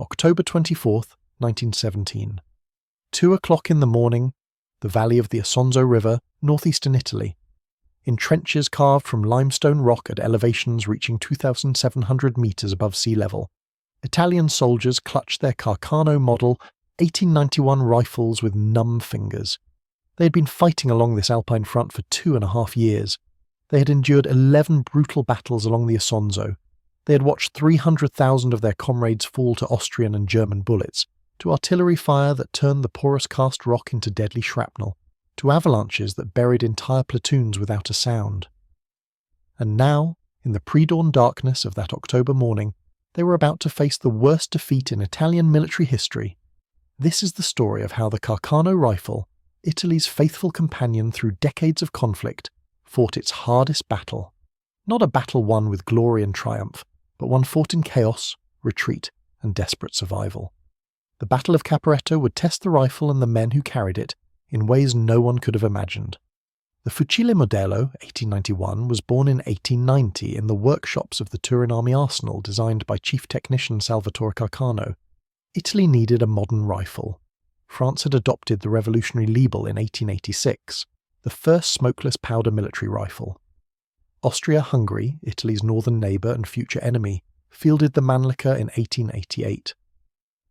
October 24th, 1917. 2 o'clock in the morning, the valley of the Isonzo River, northeastern Italy. In trenches carved from limestone rock at elevations reaching 2,700 metres above sea level, Italian soldiers clutched their Carcano model 1891 rifles with numb fingers. They had been fighting along this Alpine front for 2.5 years. They had endured 11 brutal battles along the Isonzo. They had watched 300,000 of their comrades fall to Austrian and German bullets, to artillery fire that turned the porous cast rock into deadly shrapnel, to avalanches that buried entire platoons without a sound. And now, in the pre-dawn darkness of that October morning, they were about to face the worst defeat in Italian military history. This is the story of how the Carcano rifle, Italy's faithful companion through decades of conflict, fought its hardest battle. Not a battle won with glory and triumph, but one fought in chaos, retreat, and desperate survival. The Battle of Caporetto would test the rifle and the men who carried it in ways no one could have imagined. The Fucile Modello 1891 was born in 1890 in the workshops of the Turin Army Arsenal designed by Chief Technician Salvatore Carcano. Italy needed a modern rifle. France had adopted the revolutionary Liebel in 1886, the first smokeless powder military rifle. Austria-Hungary, Italy's northern neighbour and future enemy, fielded the Mannlicher in 1888.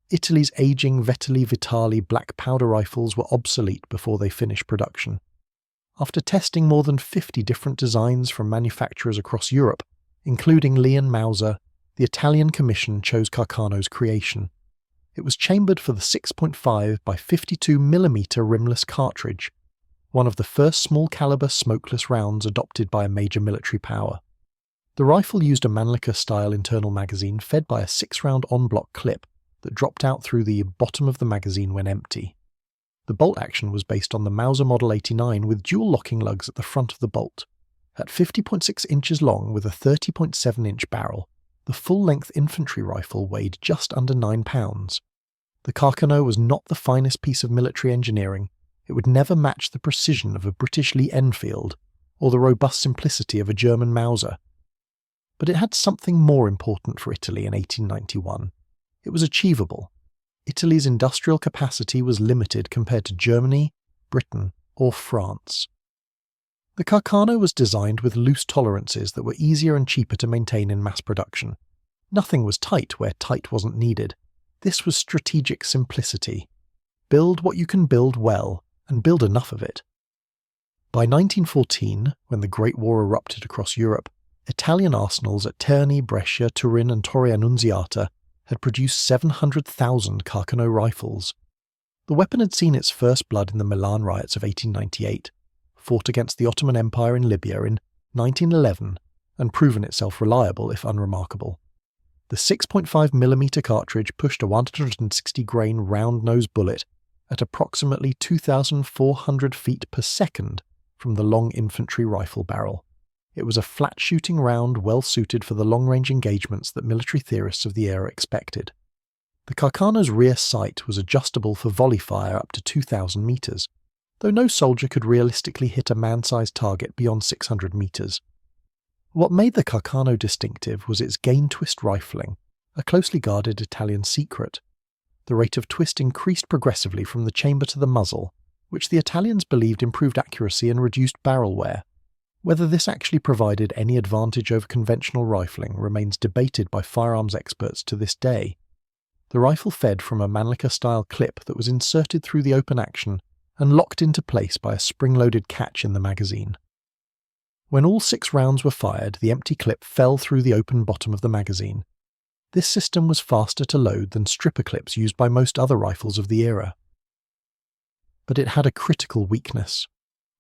Italy's aging Vetterli Vitali black powder rifles were obsolete before they finished production. After testing more than 50 different designs from manufacturers across Europe, including Lee and Mauser, the Italian Commission chose Carcano's creation. It was chambered for the 6.5 by 52mm rimless cartridge, one of the first small-caliber smokeless rounds adopted by a major military power. The rifle used a Mannlicher-style internal magazine fed by a 6-round en-bloc clip that dropped out through the bottom of the magazine when empty. The bolt action was based on the Mauser Model 89 with dual locking lugs at the front of the bolt. At 50.6 inches long with a 30.7-inch barrel, the full-length infantry rifle weighed just under 9 pounds. The Carcano was not the finest piece of military engineering. It would never match the precision of a British Lee Enfield or the robust simplicity of a German Mauser. But it had something more important for Italy in 1891. It was achievable. Italy's industrial capacity was limited compared to Germany, Britain, or France. The Carcano was designed with loose tolerances that were easier and cheaper to maintain in mass production. Nothing was tight where tight wasn't needed. This was strategic simplicity. Build what you can build well, and build enough of it. By 1914, when the Great War erupted across Europe, Italian arsenals at Terni, Brescia, Turin and Torre Annunziata had produced 700,000 Carcano rifles. The weapon had seen its first blood in the Milan riots of 1898, fought against the Ottoman Empire in Libya in 1911, and proven itself reliable if unremarkable. The 6.5mm cartridge pushed a 160-grain round-nosed bullet at approximately 2,400 feet per second from the long infantry rifle barrel. It was a flat-shooting round well-suited for the long-range engagements that military theorists of the era expected. The Carcano's rear sight was adjustable for volley fire up to 2,000 metres, though no soldier could realistically hit a man-sized target beyond 600 metres. What made the Carcano distinctive was its gain-twist rifling, a closely guarded Italian secret. The rate of twist increased progressively from the chamber to the muzzle, which the Italians believed improved accuracy and reduced barrel wear. Whether this actually provided any advantage over conventional rifling remains debated by firearms experts to this day. The rifle fed from a Mannlicher-style clip that was inserted through the open action and locked into place by a spring-loaded catch in the magazine. When all 6 rounds were fired, the empty clip fell through the open bottom of the magazine. This system was faster to load than stripper clips used by most other rifles of the era. But it had a critical weakness.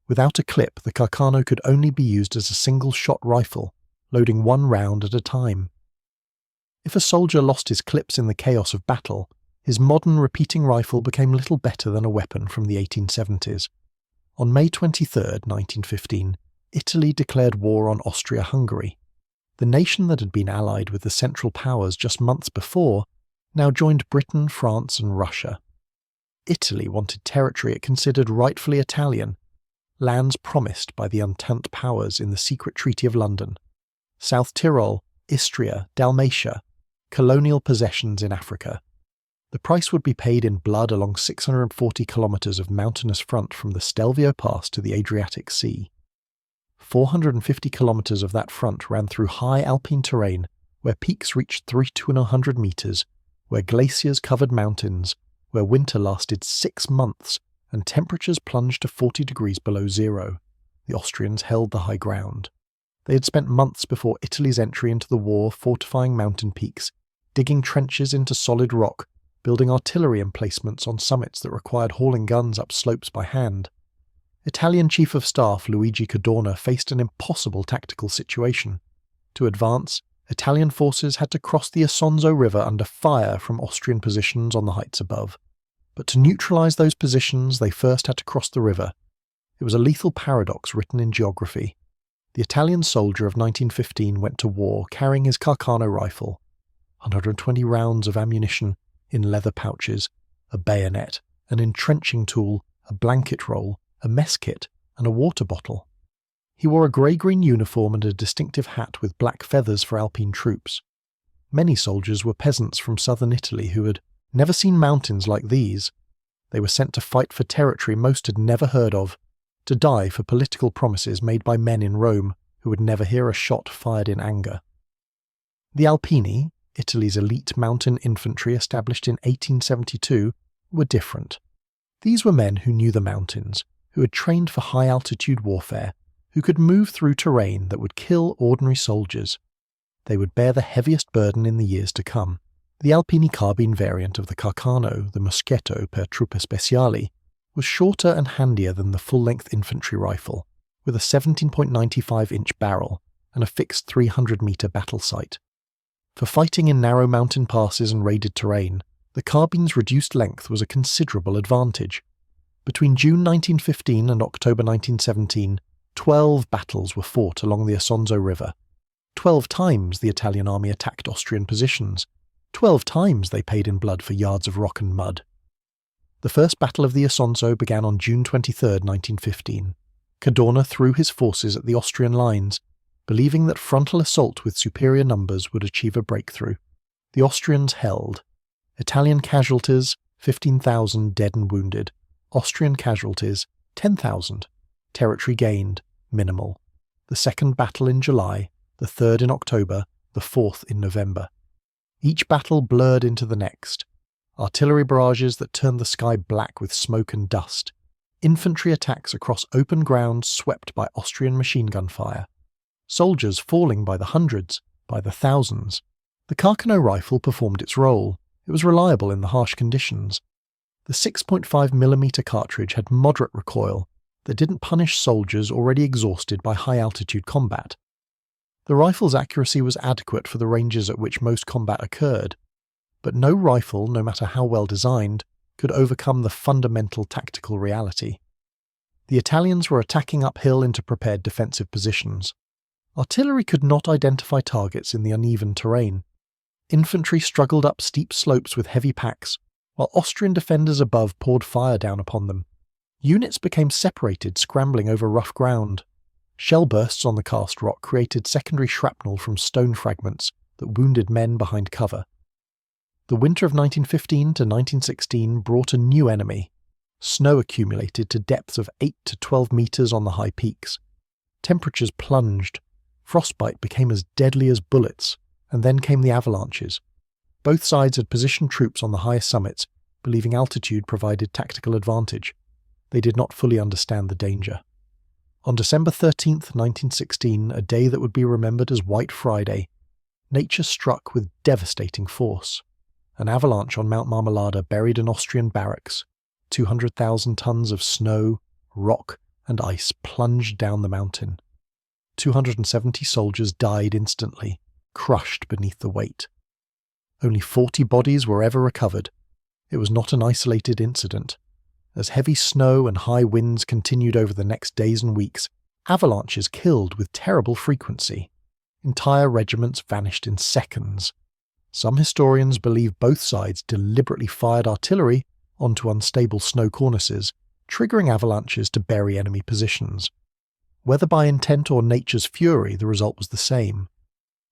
Without a clip, the Carcano could only be used as a single-shot rifle, loading 1 round at a time. If a soldier lost his clips in the chaos of battle, his modern repeating rifle became little better than a weapon from the 1870s. On May 23, 1915, Italy declared war on Austria-Hungary. The nation that had been allied with the Central Powers just months before now joined Britain, France and Russia. Italy wanted territory it considered rightfully Italian, lands promised by the Entente powers in the secret Treaty of London, South Tyrol, Istria, Dalmatia, colonial possessions in Africa, The price would be paid in blood along 640 kilometres of mountainous front from the Stelvio Pass to the Adriatic Sea. 450 kilometres of that front ran through high alpine terrain where peaks reached 300 metres, where glaciers covered mountains, where winter lasted 6 months and temperatures plunged to 40 degrees below zero. The Austrians held the high ground. They had spent months before Italy's entry into the war fortifying mountain peaks, digging trenches into solid rock, building artillery emplacements on summits that required hauling guns up slopes by hand. Italian Chief of Staff Luigi Cadorna faced an impossible tactical situation. To advance, Italian forces had to cross the Isonzo River under fire from Austrian positions on the heights above. But to neutralise those positions, they first had to cross the river. It was a lethal paradox written in geography. The Italian soldier of 1915 went to war carrying his Carcano rifle, 120 rounds of ammunition in leather pouches, a bayonet, an entrenching tool, a blanket roll, a mess kit, and a water bottle. He wore a grey-green uniform and a distinctive hat with black feathers for Alpine troops. Many soldiers were peasants from southern Italy who had never seen mountains like these. They were sent to fight for territory most had never heard of, to die for political promises made by men in Rome who would never hear a shot fired in anger. The Alpini, Italy's elite mountain infantry established in 1872, were different. These were men who knew the mountains, who had trained for high-altitude warfare, who could move through terrain that would kill ordinary soldiers. They would bear the heaviest burden in the years to come. The Alpini carbine variant of the Carcano, the Moschetto per Truppe Speciali, was shorter and handier than the full-length infantry rifle, with a 17.95-inch barrel and a fixed 300-metre battle sight. For fighting in narrow mountain passes and raided terrain, the carbine's reduced length was a considerable advantage. Between June 1915 and October 1917, 12 battles were fought along the Isonzo River. 12 times the Italian army attacked Austrian positions. 12 times they paid in blood for yards of rock and mud. The First Battle of the Isonzo began on June 23, 1915. Cadorna threw his forces at the Austrian lines, believing that frontal assault with superior numbers would achieve a breakthrough. The Austrians held. Italian casualties, 15,000 dead and wounded. Austrian casualties, 10,000. Territory gained, minimal. The second battle in July, the third in October, the fourth in November. Each battle blurred into the next. Artillery barrages that turned the sky black with smoke and dust. Infantry attacks across open ground swept by Austrian machine gun fire. Soldiers falling by the hundreds, by the thousands. The Carcano rifle performed its role. It was reliable in the harsh conditions. The 6.5mm cartridge had moderate recoil that didn't punish soldiers already exhausted by high-altitude combat. The rifle's accuracy was adequate for the ranges at which most combat occurred, but no rifle, no matter how well designed, could overcome the fundamental tactical reality. The Italians were attacking uphill into prepared defensive positions. Artillery could not identify targets in the uneven terrain. Infantry struggled up steep slopes with heavy packs, while Austrian defenders above poured fire down upon them. Units became separated, scrambling over rough ground. Shell bursts on the cast rock created secondary shrapnel from stone fragments that wounded men behind cover. The winter of 1915 to 1916 brought a new enemy. Snow accumulated to depths of 8 to 12 metres on the high peaks. Temperatures plunged. Frostbite became as deadly as bullets, and then came the avalanches. Both sides had positioned troops on the highest summits, believing altitude provided tactical advantage. They did not fully understand the danger. On December 13, 1916, a day that would be remembered as White Friday, nature struck with devastating force. An avalanche on Mount Marmolada buried an Austrian barracks. 200,000 tons of snow, rock, and ice plunged down the mountain. 270 soldiers died instantly, crushed beneath the weight. Only 40 bodies were ever recovered. It was not an isolated incident. As heavy snow and high winds continued over the next days and weeks, avalanches killed with terrible frequency. Entire regiments vanished in seconds. Some historians believe both sides deliberately fired artillery onto unstable snow cornices, triggering avalanches to bury enemy positions. Whether by intent or nature's fury, the result was the same.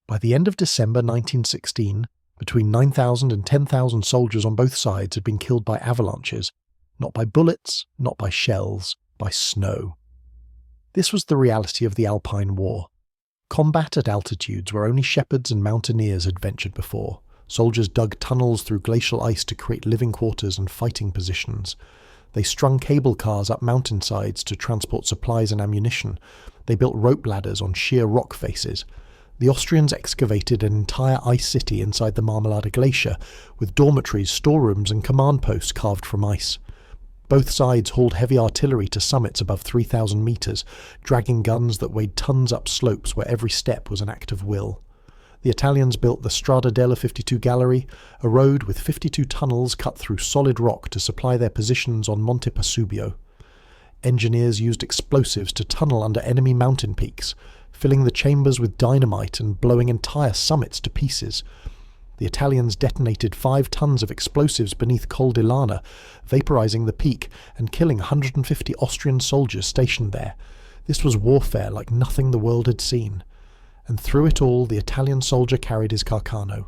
By the end of December 1916, Between 9,000 and 10,000 soldiers on both sides had been killed by avalanches, not by bullets, not by shells, by snow. This was the reality of the Alpine War. Combat at altitudes where only shepherds and mountaineers had ventured before. Soldiers dug tunnels through glacial ice to create living quarters and fighting positions. They strung cable cars up mountainsides to transport supplies and ammunition. They built rope ladders on sheer rock faces. The Austrians excavated an entire ice city inside the Marmolada Glacier, with dormitories, storerooms and command posts carved from ice. Both sides hauled heavy artillery to summits above 3,000 metres, dragging guns that weighed tons up slopes where every step was an act of will. The Italians built the Strada della 52 Gallery, a road with 52 tunnels cut through solid rock to supply their positions on Monte Pasubio. Engineers used explosives to tunnel under enemy mountain peaks, filling the chambers with dynamite and blowing entire summits to pieces. The Italians detonated 5 tons of explosives beneath Col di Lana, vaporizing the peak and killing 150 Austrian soldiers stationed there. This was warfare like nothing the world had seen. And through it all, the Italian soldier carried his Carcano.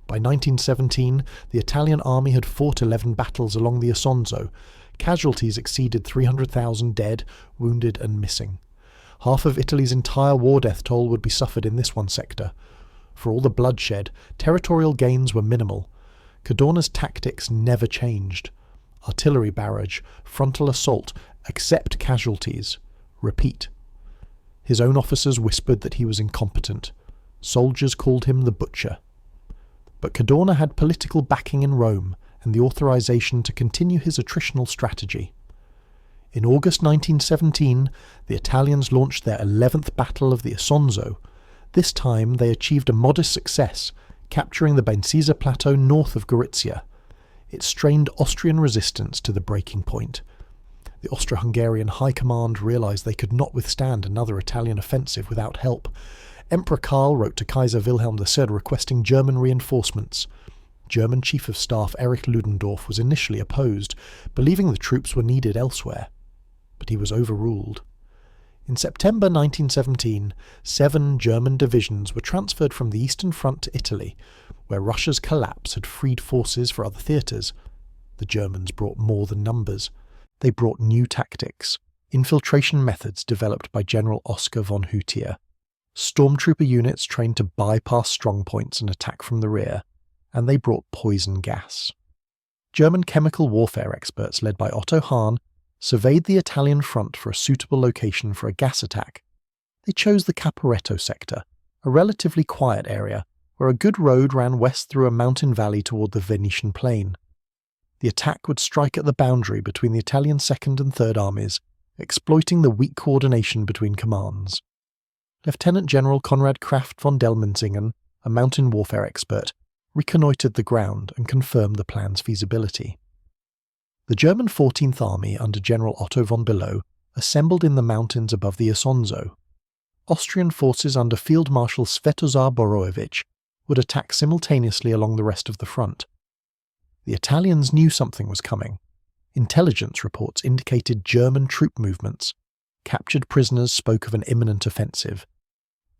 By 1917, the Italian army had fought 11 battles along the Isonzo. Casualties exceeded 300,000 dead, wounded and missing. Half of Italy's entire war death toll would be suffered in this one sector. For all the bloodshed, territorial gains were minimal. Cadorna's tactics never changed. Artillery barrage, frontal assault, accept casualties, repeat. His own officers whispered that he was incompetent. Soldiers called him the butcher. But Cadorna had political backing in Rome and the authorization to continue his attritional strategy. In August 1917, the Italians launched their 11th Battle of the Isonzo. This time they achieved a modest success, capturing the Bensisa Plateau north of Gorizia. It strained Austrian resistance to the breaking point. The Austro-Hungarian High Command realized they could not withstand another Italian offensive without help. Emperor Karl wrote to Kaiser Wilhelm III requesting German reinforcements. German Chief of Staff Erich Ludendorff was initially opposed, believing the troops were needed elsewhere. But he was overruled. In September 1917, 7 German divisions were transferred from the Eastern Front to Italy, where Russia's collapse had freed forces for other theatres. The Germans brought more than numbers. They brought new tactics, infiltration methods developed by General Oskar von Hutier, stormtrooper units trained to bypass strongpoints and attack from the rear, and they brought poison gas. German chemical warfare experts led by Otto Hahn surveyed the Italian front for a suitable location for a gas attack. They chose the Caporetto sector, a relatively quiet area where a good road ran west through a mountain valley toward the Venetian plain. The attack would strike at the boundary between the Italian 2nd and 3rd armies, exploiting the weak coordination between commands. Lieutenant General Konrad Kraft von Dellmensingen, a mountain warfare expert, reconnoitred the ground and confirmed the plan's feasibility. The German 14th Army under General Otto von Below assembled in the mountains above the Isonzo. Austrian forces under Field Marshal Svetozar Borojevic would attack simultaneously along the rest of the front. The Italians knew something was coming. Intelligence reports indicated German troop movements. Captured prisoners spoke of an imminent offensive.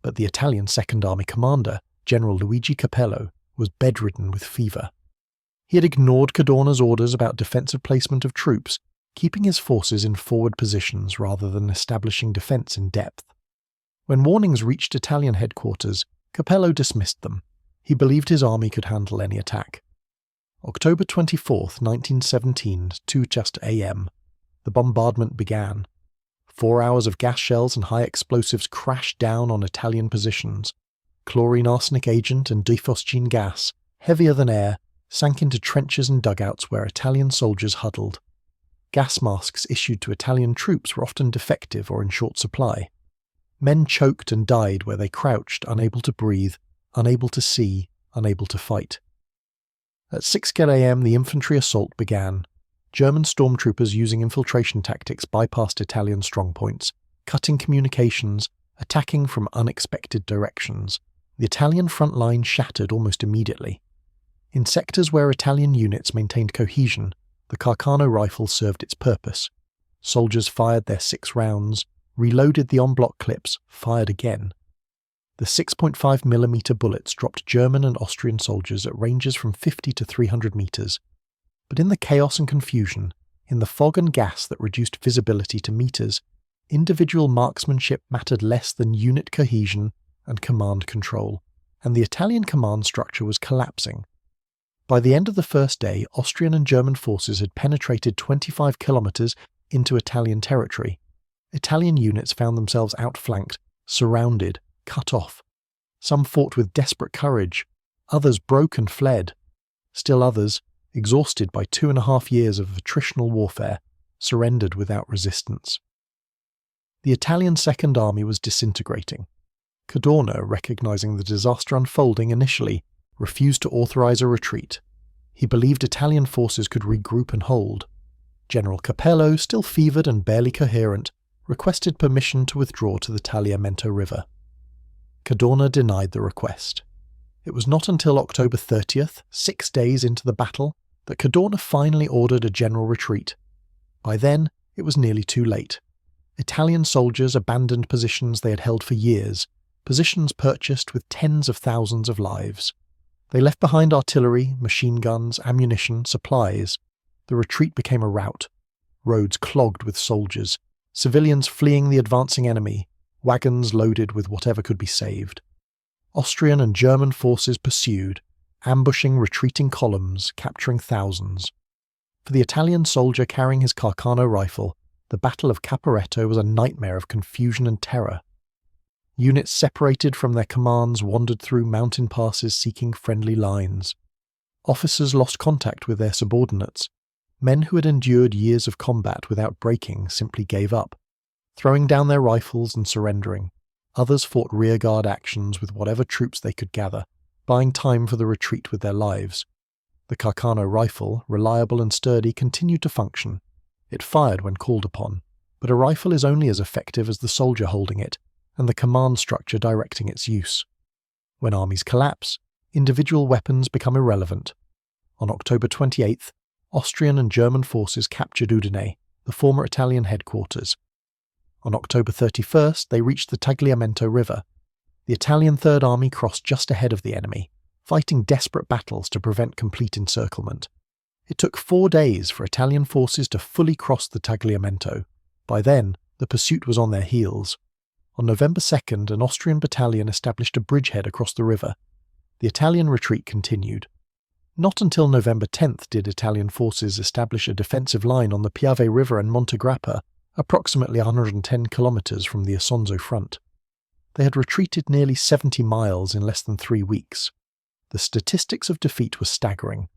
But the Italian Second Army commander, General Luigi Capello, was bedridden with fever. He had ignored Cadorna's orders about defensive placement of troops, keeping his forces in forward positions rather than establishing defence in depth. When warnings reached Italian headquarters, Capello dismissed them. He believed his army could handle any attack. October 24, 1917, 2 just a.m. The bombardment began. 4 hours of gas shells and high explosives crashed down on Italian positions. Chlorine arsenic agent and dephosgene gas, heavier than air, sank into trenches and dugouts where Italian soldiers huddled. Gas masks issued to Italian troops were often defective or in short supply. Men choked and died where they crouched, unable to breathe, unable to see, unable to fight. At 6 a.m. the infantry assault began. German stormtroopers using infiltration tactics bypassed Italian strongpoints, cutting communications, attacking from unexpected directions. The Italian front line shattered almost immediately. In sectors where Italian units maintained cohesion, the Carcano rifle served its purpose. Soldiers fired their 6 rounds, reloaded the en bloc clips, fired again. The 6.5mm bullets dropped German and Austrian soldiers at ranges from 50 to 300 meters. But in the chaos and confusion, in the fog and gas that reduced visibility to meters, individual marksmanship mattered less than unit cohesion and command control, and the Italian command structure was collapsing. By the end of the first day, Austrian and German forces had penetrated 25 kilometers into Italian territory. Italian units found themselves outflanked, surrounded, cut off. Some fought with desperate courage, others broke and fled. Still others, exhausted by 2.5 years of attritional warfare, surrendered without resistance. The Italian Second Army was disintegrating. Cadorna, recognizing the disaster unfolding initially, refused to authorize a retreat. He believed Italian forces could regroup and hold. General Capello, still fevered and barely coherent, requested permission to withdraw to the Tagliamento River. Cadorna denied the request. It was not until October 30th, 6 days into the battle, that Cadorna finally ordered a general retreat. By then, it was nearly too late. Italian soldiers abandoned positions they had held for years, positions purchased with tens of thousands of lives. They left behind artillery, machine guns, ammunition, supplies. The retreat became a rout. Roads clogged with soldiers, civilians fleeing the advancing enemy, wagons loaded with whatever could be saved. Austrian and German forces pursued, ambushing retreating columns, capturing thousands. For the Italian soldier carrying his Carcano rifle, the Battle of Caporetto was a nightmare of confusion and terror. Units separated from their commands wandered through mountain passes seeking friendly lines. Officers lost contact with their subordinates. Men who had endured years of combat without breaking simply gave up, throwing down their rifles and surrendering. Others fought rearguard actions with whatever troops they could gather, buying time for the retreat with their lives. The Carcano rifle, reliable and sturdy, continued to function. It fired when called upon, but a rifle is only as effective as the soldier holding it, and the command structure directing its use. When armies collapse, individual weapons become irrelevant. On October 28th, Austrian and German forces captured Udine, the former Italian headquarters. On October 31st, they reached the Tagliamento River. The Italian Third Army crossed just ahead of the enemy, fighting desperate battles to prevent complete encirclement. It took 4 days for Italian forces to fully cross the Tagliamento. By then, the pursuit was on their heels. On November 2nd, an Austrian battalion established a bridgehead across the river. The Italian retreat continued. Not until November 10th did Italian forces establish a defensive line on the Piave River and Monte Grappa, approximately 110 kilometers from the Isonzo front. They had retreated nearly 70 miles in less than 3 weeks. The statistics of defeat were staggering.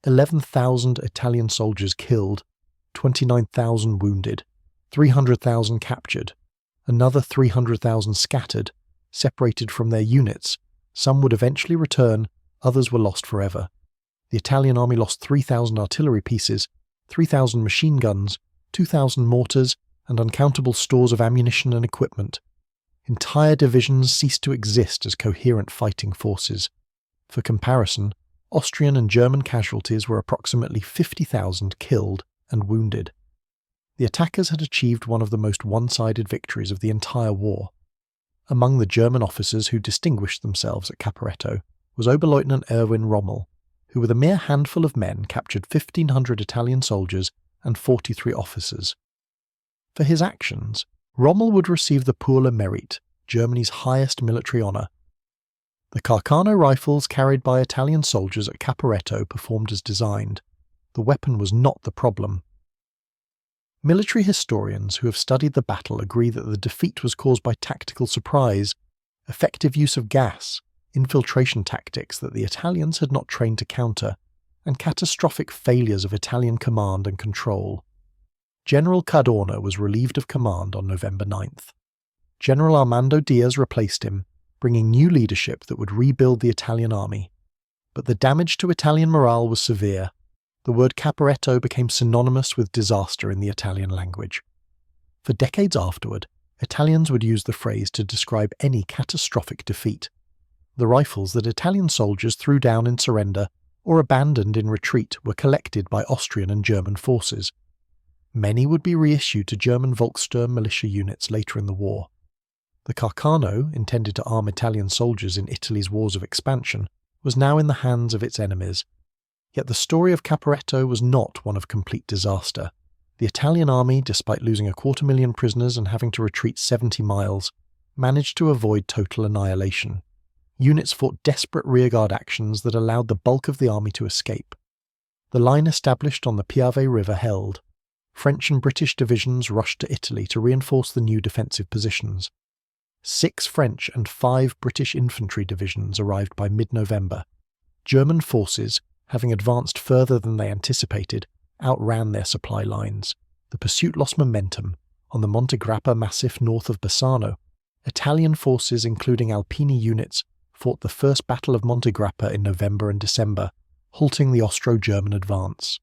11,000 Italian soldiers killed, 29,000 wounded, 300,000 captured, another 300,000 scattered, separated from their units. Some would eventually return, others were lost forever. The Italian army lost 3,000 artillery pieces, 3,000 machine guns, 2,000 mortars, and uncountable stores of ammunition and equipment. Entire divisions ceased to exist as coherent fighting forces. For comparison, Austrian and German casualties were approximately 50,000 killed and wounded. The attackers had achieved one of the most one-sided victories of the entire war. Among the German officers who distinguished themselves at Caporetto was Oberleutnant Erwin Rommel, who with a mere handful of men captured 1,500 Italian soldiers and 43 officers. For his actions, Rommel would receive the Pour le Mérite, Germany's highest military honour. The Carcano rifles carried by Italian soldiers at Caporetto performed as designed. The weapon was not the problem. Military historians who have studied the battle agree that the defeat was caused by tactical surprise, effective use of gas, infiltration tactics that the Italians had not trained to counter, and catastrophic failures of Italian command and control. General Cadorna was relieved of command on November 9th. General Armando Diaz replaced him, bringing new leadership that would rebuild the Italian army. But the damage to Italian morale was severe. The word Caporetto became synonymous with disaster in the Italian language. For decades afterward, Italians would use the phrase to describe any catastrophic defeat. The rifles that Italian soldiers threw down in surrender or abandoned in retreat were collected by Austrian and German forces. Many would be reissued to German Volkssturm militia units later in the war. The Carcano, intended to arm Italian soldiers in Italy's wars of expansion, was now in the hands of its enemies. Yet the story of Caporetto was not one of complete disaster. The Italian army, despite losing 250,000 prisoners and having to retreat 70 miles, managed to avoid total annihilation. Units fought desperate rearguard actions that allowed the bulk of the army to escape. The line established on the Piave River held. French and British divisions rushed to Italy to reinforce the new defensive positions. 6 French and 5 British infantry divisions arrived by mid-November. German forces, having advanced further than they anticipated, outran their supply lines. The pursuit lost momentum. On the Monte Grappa massif north of Bassano, Italian forces, including Alpini units, fought the First Battle of Monte Grappa in November and December, halting the Austro-German advance.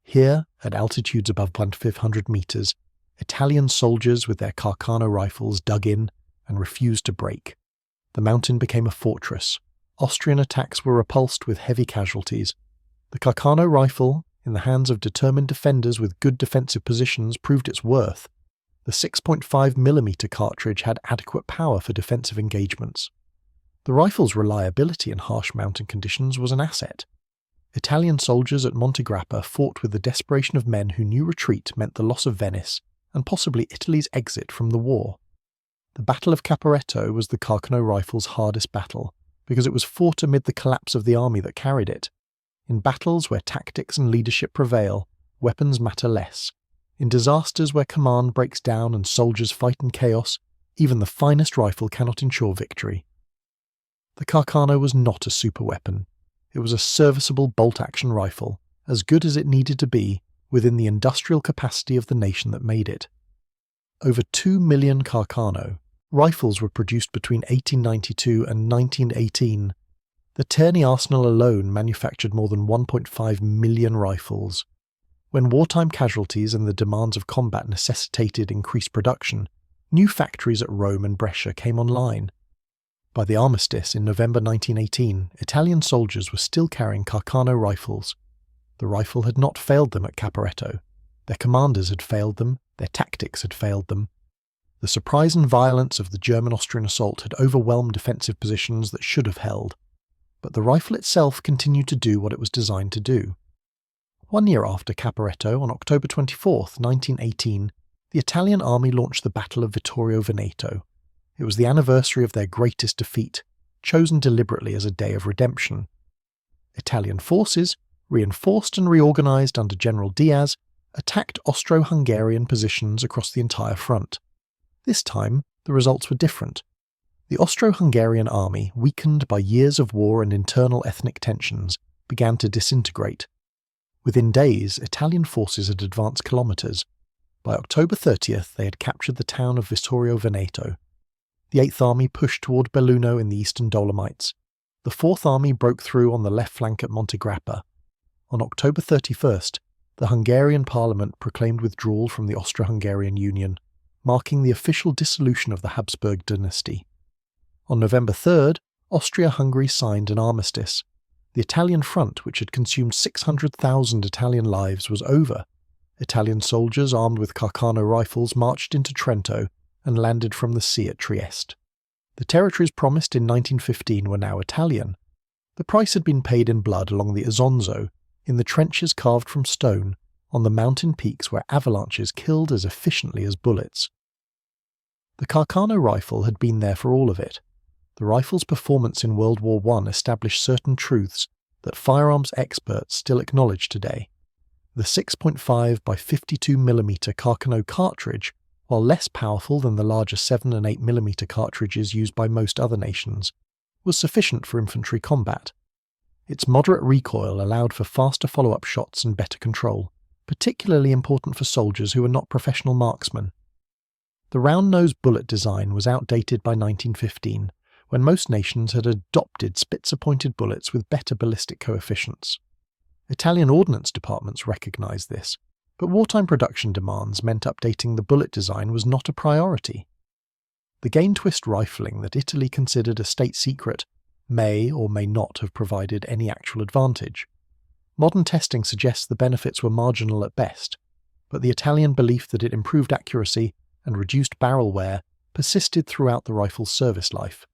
Here, at altitudes above 1,500 meters, Italian soldiers with their Carcano rifles dug in and refused to break. The mountain became a fortress. Austrian attacks were repulsed with heavy casualties. The Carcano rifle, in the hands of determined defenders with good defensive positions, proved its worth. The 6.5mm cartridge had adequate power for defensive engagements. The rifle's reliability in harsh mountain conditions was an asset. Italian soldiers at Monte Grappa fought with the desperation of men who knew retreat meant the loss of Venice and possibly Italy's exit from the war. The Battle of Caporetto was the Carcano rifle's hardest battle, because it was fought amid the collapse of the army that carried it. In battles where tactics and leadership prevail, weapons matter less. In disasters where command breaks down and soldiers fight in chaos, even the finest rifle cannot ensure victory. The Carcano was not a superweapon. It was a serviceable bolt-action rifle, as good as it needed to be within the industrial capacity of the nation that made it. Over 2 million Carcano rifles were produced between 1892 and 1918. The Terni arsenal alone manufactured more than 1.5 million rifles. When wartime casualties and the demands of combat necessitated increased production, new factories at Rome and Brescia came online. By the armistice in November 1918, Italian soldiers were still carrying Carcano rifles. The rifle had not failed them at Caporetto. Their commanders had failed them, their tactics had failed them. The surprise and violence of the German-Austrian assault had overwhelmed defensive positions that should have held. But the rifle itself continued to do what it was designed to do. 1 year after Caporetto, on October 24, 1918, the Italian army launched the Battle of Vittorio Veneto. It was the anniversary of their greatest defeat, chosen deliberately as a day of redemption. Italian forces, reinforced and reorganized under General Diaz, attacked Austro-Hungarian positions across the entire front. This time, the results were different. The Austro-Hungarian army, weakened by years of war and internal ethnic tensions, began to disintegrate. Within days, Italian forces had advanced kilometers. By October 30th, they had captured the town of Vittorio Veneto. The 8th Army pushed toward Belluno in the eastern Dolomites. The 4th Army broke through on the left flank at Monte Grappa. On October 31st, the Hungarian parliament proclaimed withdrawal from the Austro-Hungarian Union, marking the official dissolution of the Habsburg dynasty. On November 3rd, Austria-Hungary signed an armistice. The Italian front, which had consumed 600,000 Italian lives, was over. Italian soldiers armed with Carcano rifles marched into Trento and landed from the sea at Trieste. The territories promised in 1915 were now Italian. The price had been paid in blood along the Isonzo, in the trenches carved from stone, on the mountain peaks where avalanches killed as efficiently as bullets. The Carcano rifle had been there for all of it. The rifle's performance in World War I established certain truths that firearms experts still acknowledge today. The 6.5 by 52mm Carcano cartridge, while less powerful than the larger 7 and 8mm cartridges used by most other nations, was sufficient for infantry combat. Its moderate recoil allowed for faster follow-up shots and better control, particularly important for soldiers who were not professional marksmen. The round-nosed bullet design was outdated by 1915, when most nations had adopted Spitzer-pointed bullets with better ballistic coefficients. Italian ordnance departments recognized this, but wartime production demands meant updating the bullet design was not a priority. The gain-twist rifling that Italy considered a state secret may or may not have provided any actual advantage. Modern testing suggests the benefits were marginal at best, but the Italian belief that it improved accuracy and reduced barrel wear persisted throughout the rifle's service life.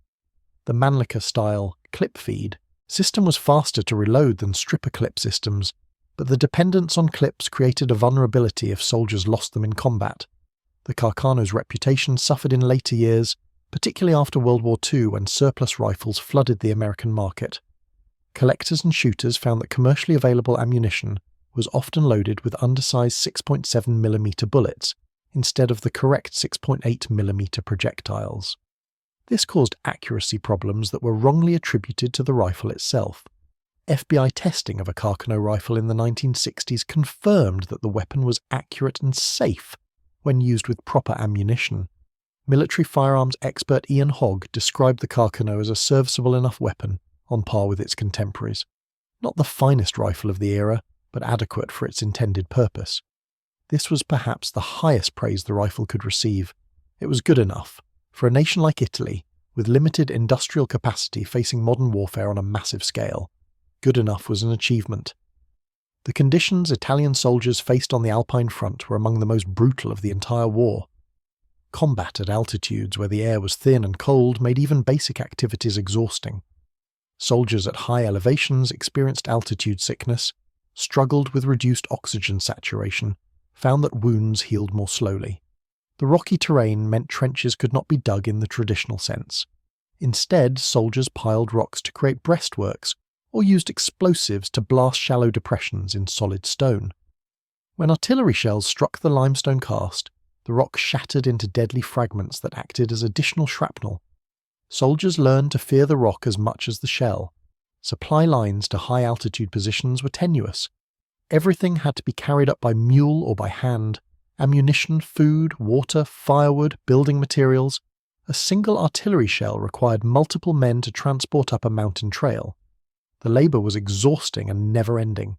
The Mannlicher-style clip feed system was faster to reload than stripper clip systems, but the dependence on clips created a vulnerability if soldiers lost them in combat. The Carcano's reputation suffered in later years, particularly after World War II when surplus rifles flooded the American market. Collectors and shooters found that commercially available ammunition was often loaded with undersized 6.7mm bullets instead of the correct 6.8mm projectiles. This caused accuracy problems that were wrongly attributed to the rifle itself. FBI testing of a Carcano rifle in the 1960s confirmed that the weapon was accurate and safe when used with proper ammunition. Military firearms expert Ian Hogg described the Carcano as a serviceable enough weapon on par with its contemporaries. Not the finest rifle of the era, but adequate for its intended purpose. This was perhaps the highest praise the rifle could receive. It was good enough. For a nation like Italy, with limited industrial capacity facing modern warfare on a massive scale, good enough was an achievement. The conditions Italian soldiers faced on the Alpine front were among the most brutal of the entire war. Combat at altitudes where the air was thin and cold made even basic activities exhausting. Soldiers at high elevations experienced altitude sickness, struggled with reduced oxygen saturation, found that wounds healed more slowly. The rocky terrain meant trenches could not be dug in the traditional sense. Instead, soldiers piled rocks to create breastworks or used explosives to blast shallow depressions in solid stone. When artillery shells struck the limestone karst, the rock shattered into deadly fragments that acted as additional shrapnel. Soldiers learned to fear the rock as much as the shell. Supply lines to high-altitude positions were tenuous. Everything had to be carried up by mule or by hand. Ammunition, food, water, firewood, building materials. A single artillery shell required multiple men to transport up a mountain trail. The labour was exhausting and never-ending.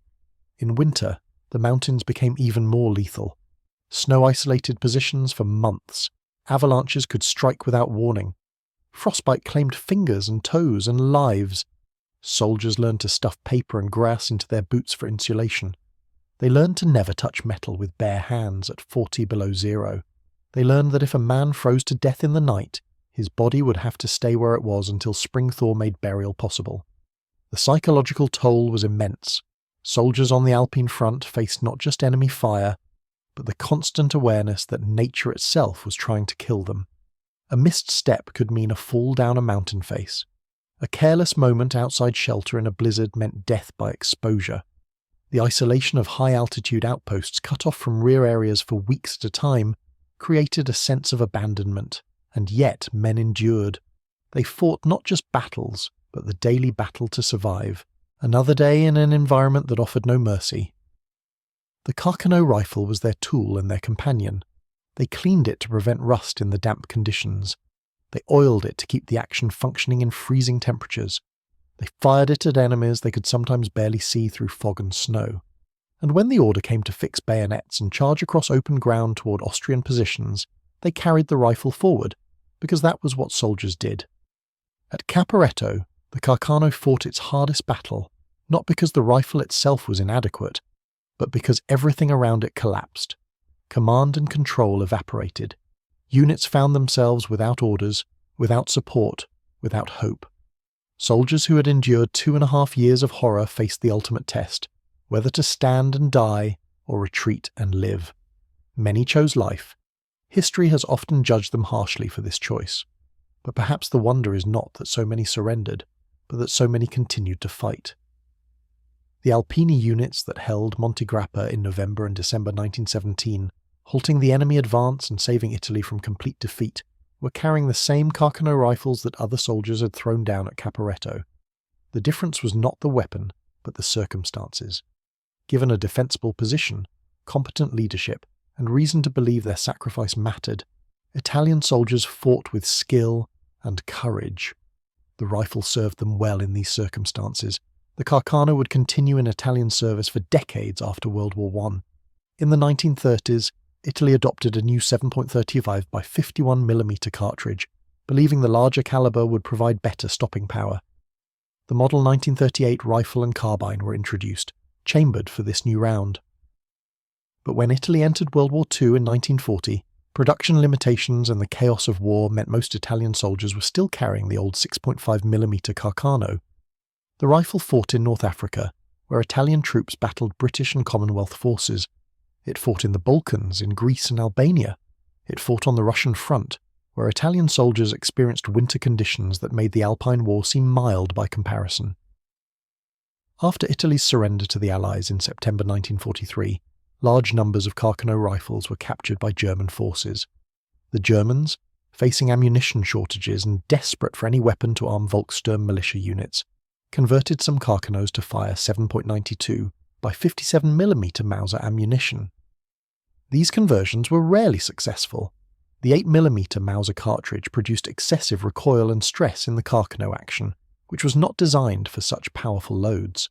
In winter, the mountains became even more lethal. Snow-isolated positions for months. Avalanches could strike without warning. Frostbite claimed fingers and toes and lives. Soldiers learned to stuff paper and grass into their boots for insulation. They learned to never touch metal with bare hands at 40 below zero. They learned that if a man froze to death in the night, his body would have to stay where it was until spring thaw made burial possible. The psychological toll was immense. Soldiers on the Alpine front faced not just enemy fire, but the constant awareness that nature itself was trying to kill them. A missed step could mean a fall down a mountain face. A careless moment outside shelter in a blizzard meant death by exposure. The isolation of high-altitude outposts cut off from rear areas for weeks at a time created a sense of abandonment, and yet men endured. They fought not just battles, but the daily battle to survive. Another day in an environment that offered no mercy. The Carcano rifle was their tool and their companion. They cleaned it to prevent rust in the damp conditions. They oiled it to keep the action functioning in freezing temperatures. They fired it at enemies they could sometimes barely see through fog and snow. And when the order came to fix bayonets and charge across open ground toward Austrian positions, they carried the rifle forward, because that was what soldiers did. At Caporetto, the Carcano fought its hardest battle, not because the rifle itself was inadequate, but because everything around it collapsed. Command and control evaporated. Units found themselves without orders, without support, without hope. Soldiers who had endured 2.5 years of horror faced the ultimate test, whether to stand and die or retreat and live. Many chose life. History has often judged them harshly for this choice. But perhaps the wonder is not that so many surrendered, but that so many continued to fight. The Alpini units that held Monte Grappa in November and December 1917, halting the enemy advance and saving Italy from complete defeat, were carrying the same Carcano rifles that other soldiers had thrown down at Caporetto. The difference was not the weapon, but the circumstances. Given a defensible position, competent leadership, and reason to believe their sacrifice mattered, Italian soldiers fought with skill and courage. The rifle served them well in these circumstances. The Carcano would continue in Italian service for decades after World War I. In the 1930s, Italy adopted a new 7.35 by 51mm cartridge, believing the larger caliber would provide better stopping power. The model 1938 rifle and carbine were introduced, chambered for this new round. But when Italy entered World War II in 1940, Production limitations and the chaos of war meant most Italian soldiers were still carrying the old 6.5mm Carcano. The rifle fought in North Africa, where Italian troops battled British and Commonwealth forces. It fought in the Balkans, in Greece and Albania. It fought on the Russian front, where Italian soldiers experienced winter conditions that made the Alpine War seem mild by comparison. After Italy's surrender to the Allies in September 1943, large numbers of Carcano rifles were captured by German forces. The Germans, facing ammunition shortages and desperate for any weapon to arm Volkssturm militia units, converted some Carcanos to fire 7.92 by 57mm Mauser ammunition. These conversions were rarely successful. The 8mm Mauser cartridge produced excessive recoil and stress in the Carcano action, which was not designed for such powerful loads.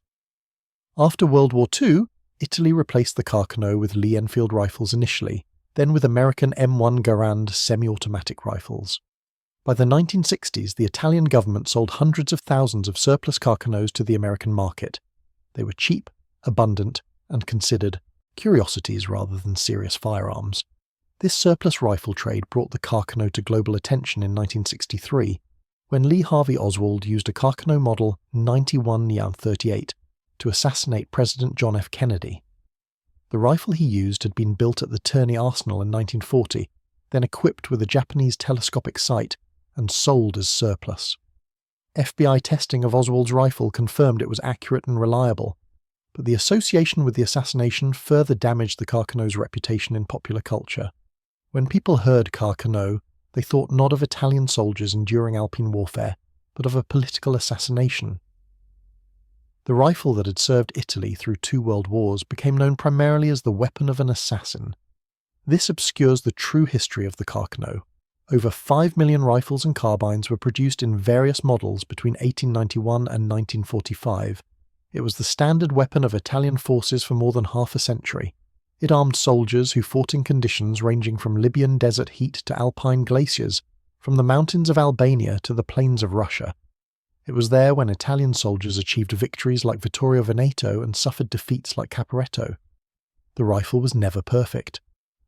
After World War II, Italy replaced the Carcano with Lee Enfield rifles initially, then with American M1 Garand semi-automatic rifles. By the 1960s, the Italian government sold hundreds of thousands of surplus Carcanos to the American market. They were cheap, abundant, and considered curiosities rather than serious firearms. This surplus rifle trade brought the Carcano to global attention in 1963, when Lee Harvey Oswald used a Carcano model 91-38 to assassinate President John F. Kennedy. The rifle he used had been built at the Turney Arsenal in 1940, then equipped with a Japanese telescopic sight and sold as surplus. FBI testing of Oswald's rifle confirmed it was accurate and reliable, but the association with the assassination further damaged the Carcano's reputation in popular culture. When people heard Carcano, they thought not of Italian soldiers enduring Alpine warfare, but of a political assassination. The rifle that had served Italy through 2 world wars became known primarily as the weapon of an assassin. This obscures the true history of the Carcano. Over 5 million rifles and carbines were produced in various models between 1891 and 1945. It was the standard weapon of Italian forces for more than half a century. It armed soldiers who fought in conditions ranging from Libyan desert heat to alpine glaciers, from the mountains of Albania to the plains of Russia. It was there when Italian soldiers achieved victories like Vittorio Veneto and suffered defeats like Caporetto. The rifle was never perfect.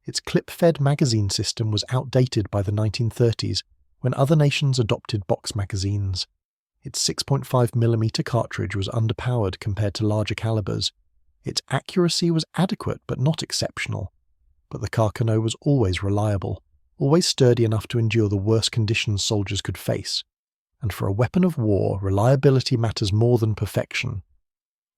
Its clip-fed magazine system was outdated by the 1930s, when other nations adopted box magazines. Its 6.5mm cartridge was underpowered compared to larger calibers. Its accuracy was adequate but not exceptional. But the Carcano was always reliable, always sturdy enough to endure the worst conditions soldiers could face. And for a weapon of war, reliability matters more than perfection.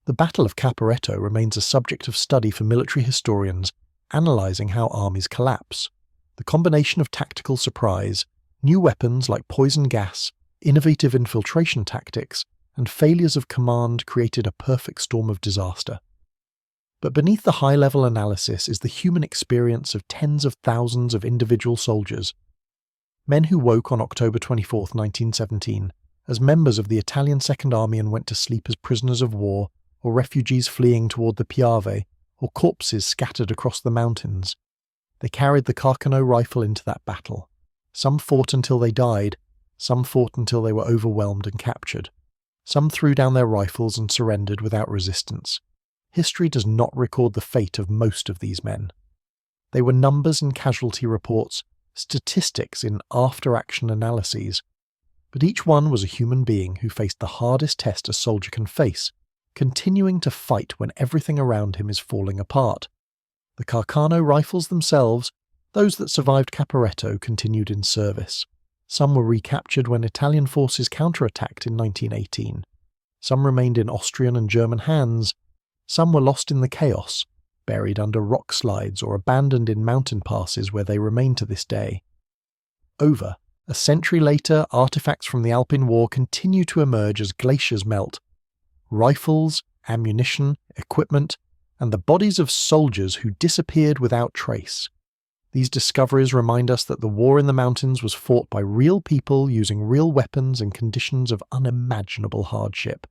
The Battle of Caporetto remains a subject of study for military historians, analysing how armies collapse. The combination of tactical surprise, new weapons like poison gas, innovative infiltration tactics, and failures of command created a perfect storm of disaster. But beneath the high-level analysis is the human experience of tens of thousands of individual soldiers. Men who woke on October 24, 1917, as members of the Italian Second Army and went to sleep as prisoners of war, or refugees fleeing toward the Piave, or corpses scattered across the mountains. They carried the Carcano rifle into that battle. Some fought until they died, some fought until they were overwhelmed and captured. Some threw down their rifles and surrendered without resistance. History does not record the fate of most of these men. They were numbers in casualty reports, statistics in after-action analyses, but each one was a human being who faced the hardest test a soldier can face, continuing to fight when everything around him is falling apart. The Carcano rifles themselves, those that survived Caporetto, continued in service. Some were recaptured when Italian forces counterattacked in 1918. Some remained in Austrian and German hands. Some were lost in the chaos, buried under rock slides or abandoned in mountain passes where they remain to this day. Over a century later, artifacts from the Alpine War continue to emerge as glaciers melt. Rifles, ammunition, equipment, and the bodies of soldiers who disappeared without trace. These discoveries remind us that the war in the mountains was fought by real people using real weapons in conditions of unimaginable hardship.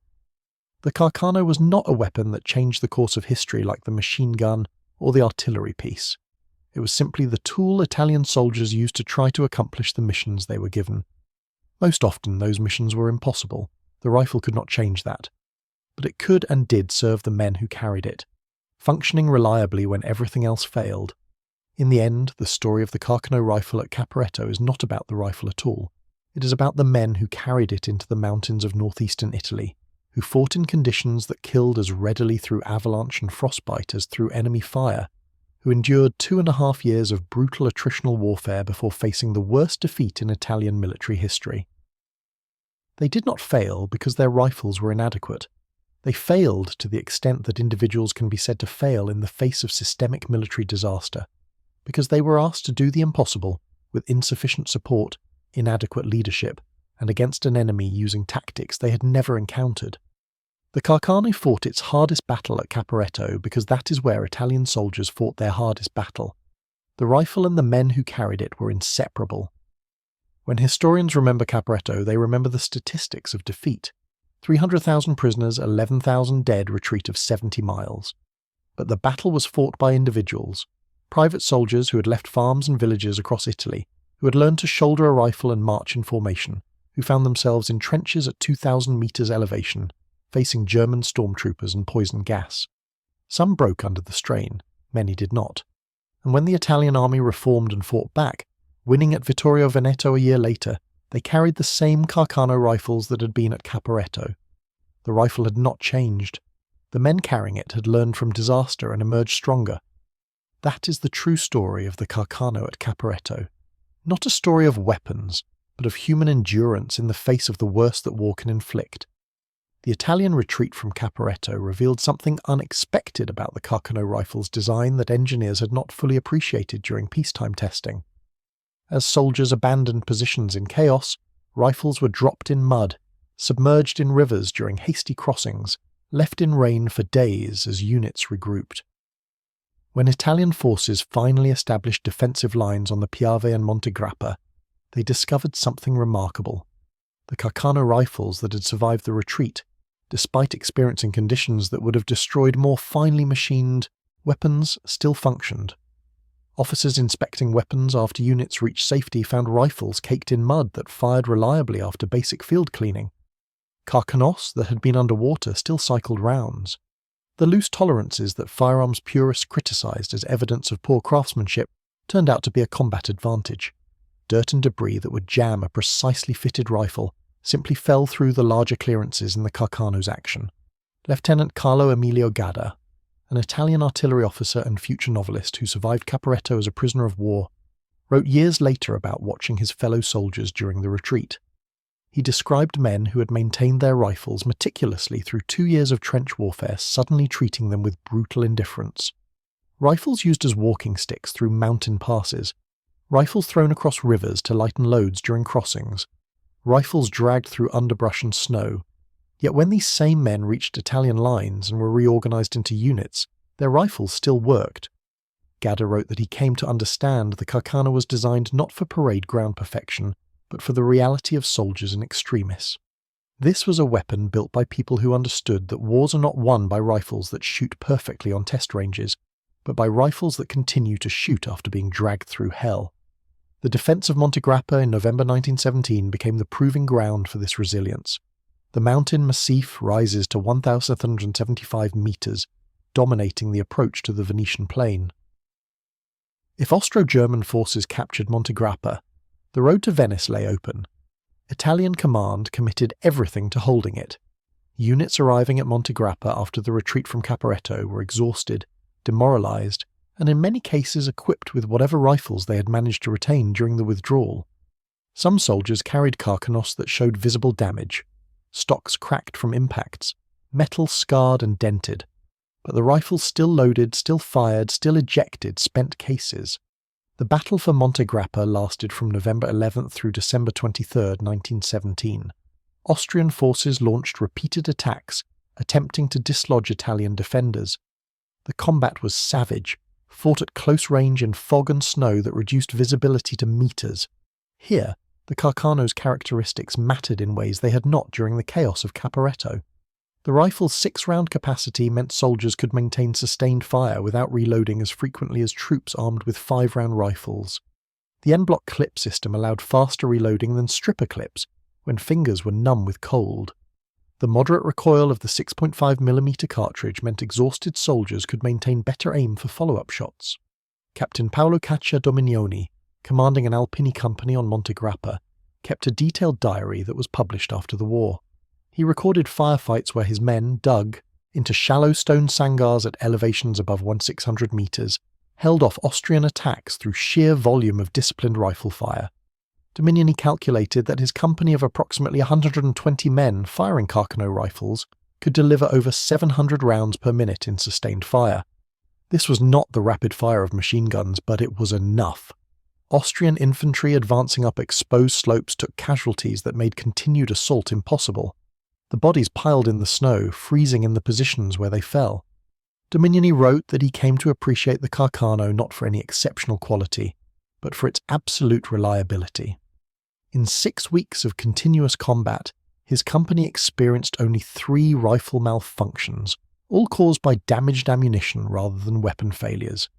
The Carcano was not a weapon that changed the course of history like the machine gun or the artillery piece. It was simply the tool Italian soldiers used to try to accomplish the missions they were given. Most often those missions were impossible. The rifle could not change that. But it could and did serve the men who carried it, functioning reliably when everything else failed. In the end, the story of the Carcano rifle at Caporetto is not about the rifle at all. It is about the men who carried it into the mountains of northeastern Italy, who fought in conditions that killed as readily through avalanche and frostbite as through enemy fire, who endured 2.5 years of brutal attritional warfare before facing the worst defeat in Italian military history. They did not fail because their rifles were inadequate. They failed to the extent that individuals can be said to fail in the face of systemic military disaster, because they were asked to do the impossible with insufficient support, inadequate leadership, and against an enemy using tactics they had never encountered. The Carcano fought its hardest battle at Caporetto because that is where Italian soldiers fought their hardest battle. The rifle and the men who carried it were inseparable. When historians remember Caporetto, they remember the statistics of defeat. 300,000 prisoners, 11,000 dead, retreat of 70 miles. But the battle was fought by individuals, private soldiers who had left farms and villages across Italy, who had learned to shoulder a rifle and march in formation, who found themselves in trenches at 2,000 meters elevation, facing German stormtroopers and poison gas. Some broke under the strain, many did not. And when the Italian army reformed and fought back, winning at Vittorio Veneto a year later, they carried the same Carcano rifles that had been at Caporetto. The rifle had not changed. The men carrying it had learned from disaster and emerged stronger. That is the true story of the Carcano at Caporetto. Not a story of weapons, but of human endurance in the face of the worst that war can inflict. The Italian retreat from Caporetto revealed something unexpected about the Carcano rifle's design that engineers had not fully appreciated during peacetime testing. As soldiers abandoned positions in chaos, rifles were dropped in mud, submerged in rivers during hasty crossings, left in rain for days as units regrouped. When Italian forces finally established defensive lines on the Piave and Monte Grappa, they discovered something remarkable. The Carcano rifles that had survived the retreat, despite experiencing conditions that would have destroyed more finely machined weapons, still functioned. Officers inspecting weapons after units reached safety found rifles caked in mud that fired reliably after basic field cleaning. Carcanos that had been underwater still cycled rounds. The loose tolerances that firearms purists criticized as evidence of poor craftsmanship turned out to be a combat advantage. Dirt and debris that would jam a precisely fitted rifle simply fell through the larger clearances in the Carcano's action. Lieutenant Carlo Emilio Gadda, an Italian artillery officer and future novelist who survived Caporetto as a prisoner of war, wrote years later about watching his fellow soldiers during the retreat. He described men who had maintained their rifles meticulously through 2 years of trench warfare suddenly treating them with brutal indifference. Rifles used as walking sticks through mountain passes, rifles thrown across rivers to lighten loads during crossings, rifles dragged through underbrush and snow. Yet when these same men reached Italian lines and were reorganized into units, their rifles still worked. Gadda wrote that he came to understand the Carcano was designed not for parade ground perfection, but for the reality of soldiers in extremis. This was a weapon built by people who understood that wars are not won by rifles that shoot perfectly on test ranges, but by rifles that continue to shoot after being dragged through hell. The defense of Monte Grappa in November 1917 became the proving ground for this resilience. The mountain massif rises to 1,775 meters, dominating the approach to the Venetian plain. If Austro-German forces captured Monte Grappa, the road to Venice lay open. Italian command committed everything to holding it. Units arriving at Monte Grappa after the retreat from Caporetto were exhausted, demoralized, and in many cases equipped with whatever rifles they had managed to retain during the withdrawal. Some soldiers carried carcanos that showed visible damage, stocks cracked from impacts, metal scarred and dented, but the rifles still loaded, still fired, still ejected spent cases. The battle for Monte Grappa lasted from November 11th through December 23, 1917. Austrian forces launched repeated attacks, attempting to dislodge Italian defenders. The combat was savage, fought at close range in fog and snow that reduced visibility to meters. Here, the Carcano's characteristics mattered in ways they had not during the chaos of Caporetto. The rifle's 6-round capacity meant soldiers could maintain sustained fire without reloading as frequently as troops armed with 5-round rifles. The en-bloc clip system allowed faster reloading than stripper clips when fingers were numb with cold. The moderate recoil of the 6.5mm cartridge meant exhausted soldiers could maintain better aim for follow-up shots. Captain Paolo Cacciadominioni, commanding an Alpini company on Monte Grappa, kept a detailed diary that was published after the war. He recorded firefights where his men dug into shallow stone sangars at elevations above 1,600 metres, held off Austrian attacks through sheer volume of disciplined rifle fire. Dominioni calculated that his company of approximately 120 men firing Carcano rifles could deliver over 700 rounds per minute in sustained fire. This was not the rapid fire of machine guns, but it was enough. Austrian infantry advancing up exposed slopes took casualties that made continued assault impossible. The bodies piled in the snow, freezing in the positions where they fell. Dominioni wrote that he came to appreciate the Carcano not for any exceptional quality, but for its absolute reliability. In 6 weeks of continuous combat, his company experienced only 3 rifle malfunctions, all caused by damaged ammunition rather than weapon failures.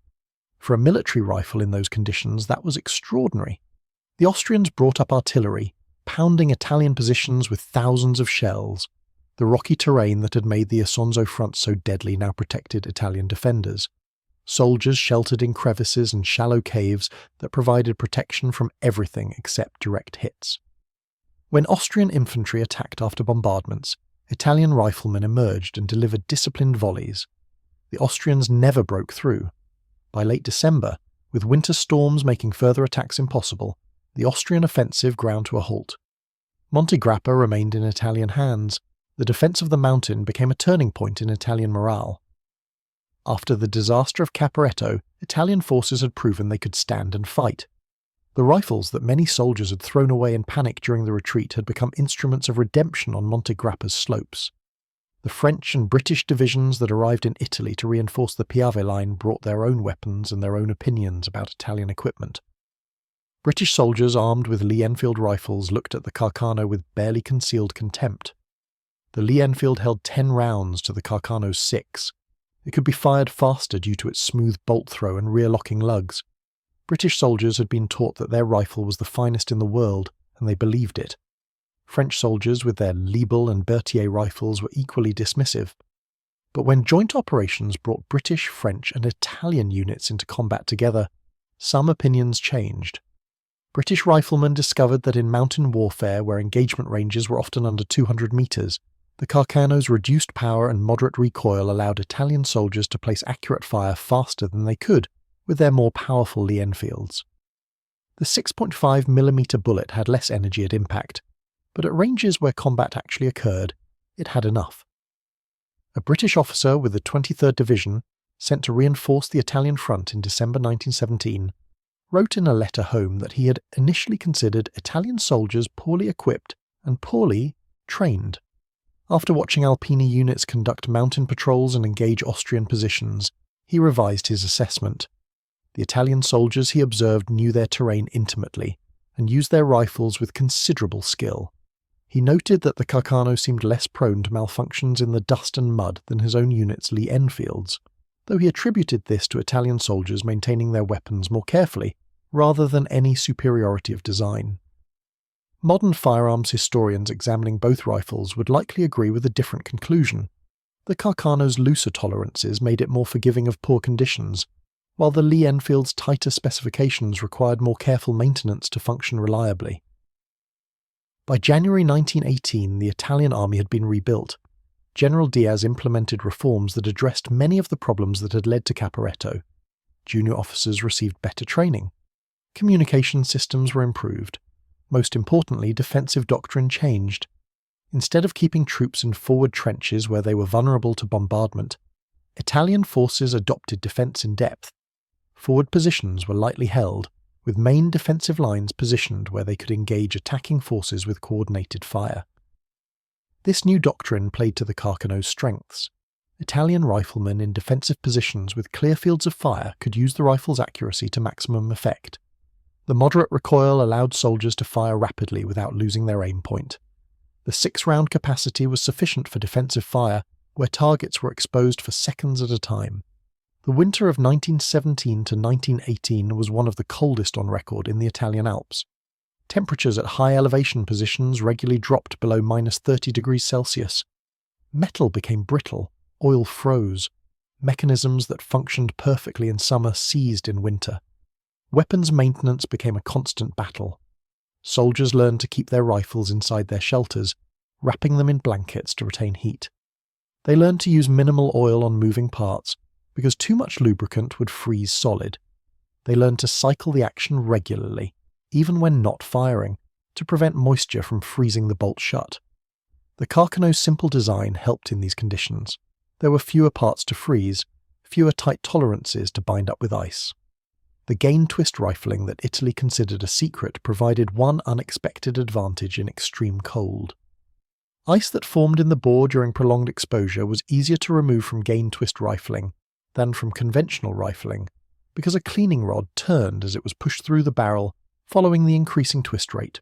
For a military rifle in those conditions, that was extraordinary. The Austrians brought up artillery, pounding Italian positions with thousands of shells. The rocky terrain that had made the Isonzo front so deadly now protected Italian defenders. Soldiers sheltered in crevices and shallow caves that provided protection from everything except direct hits. When Austrian infantry attacked after bombardments, Italian riflemen emerged and delivered disciplined volleys. The Austrians never broke through. By late December, with winter storms making further attacks impossible, the Austrian offensive ground to a halt. Monte Grappa remained in Italian hands. The defence of the mountain became a turning point in Italian morale. After the disaster of Caporetto, Italian forces had proven they could stand and fight. The rifles that many soldiers had thrown away in panic during the retreat had become instruments of redemption on Monte Grappa's slopes. The French and British divisions that arrived in Italy to reinforce the Piave line brought their own weapons and their own opinions about Italian equipment. British soldiers armed with Lee-Enfield rifles looked at the Carcano with barely concealed contempt. The Lee-Enfield held 10 rounds to the Carcano's 6. It could be fired faster due to its smooth bolt throw and rear-locking lugs. British soldiers had been taught that their rifle was the finest in the world, and they believed it. French soldiers with their Liebel and Berthier rifles were equally dismissive. But when joint operations brought British, French and Italian units into combat together, some opinions changed. British riflemen discovered that in mountain warfare, where engagement ranges were often under 200 metres, the Carcano's reduced power and moderate recoil allowed Italian soldiers to place accurate fire faster than they could with their more powerful Lee-Enfields. The 6.5mm bullet had less energy at impact, but at ranges where combat actually occurred, it had enough. A British officer with the 23rd Division, sent to reinforce the Italian front in December 1917, wrote in a letter home that he had initially considered Italian soldiers poorly equipped and poorly trained. After watching Alpini units conduct mountain patrols and engage Austrian positions, he revised his assessment. The Italian soldiers, he observed, knew their terrain intimately and used their rifles with considerable skill. He noted that the Carcano seemed less prone to malfunctions in the dust and mud than his own unit's Lee-Enfields, though he attributed this to Italian soldiers maintaining their weapons more carefully rather than any superiority of design. Modern firearms historians examining both rifles would likely agree with a different conclusion. The Carcano's looser tolerances made it more forgiving of poor conditions, while the Lee-Enfield's tighter specifications required more careful maintenance to function reliably. By January 1918, the Italian army had been rebuilt. General Diaz implemented reforms that addressed many of the problems that had led to Caporetto. Junior officers received better training. Communication systems were improved. Most importantly, defensive doctrine changed. Instead of keeping troops in forward trenches where they were vulnerable to bombardment, Italian forces adopted defence in depth. Forward positions were lightly held, with main defensive lines positioned where they could engage attacking forces with coordinated fire. This new doctrine played to the Carcano's strengths. Italian riflemen in defensive positions with clear fields of fire could use the rifle's accuracy to maximum effect. The moderate recoil allowed soldiers to fire rapidly without losing their aim point. The 6-round capacity was sufficient for defensive fire, where targets were exposed for seconds at a time. The winter of 1917 to 1918 was one of the coldest on record in the Italian Alps. Temperatures at high elevation positions regularly dropped below -30 degrees Celsius. Metal became brittle, oil froze. mechanisms that functioned perfectly in summer seized in winter. Weapons maintenance became a constant battle. Soldiers learned to keep their rifles inside their shelters, wrapping them in blankets to retain heat. They learned to use minimal oil on moving parts because too much lubricant would freeze solid. They learned to cycle the action regularly, even when not firing, to prevent moisture from freezing the bolt shut. The Carcano's simple design helped in these conditions. There were fewer parts to freeze, fewer tight tolerances to bind up with ice. The gain twist rifling that Italy considered a secret provided one unexpected advantage in extreme cold. Ice that formed in the bore during prolonged exposure was easier to remove from gain twist rifling than from conventional rifling, because a cleaning rod turned as it was pushed through the barrel following the increasing twist rate.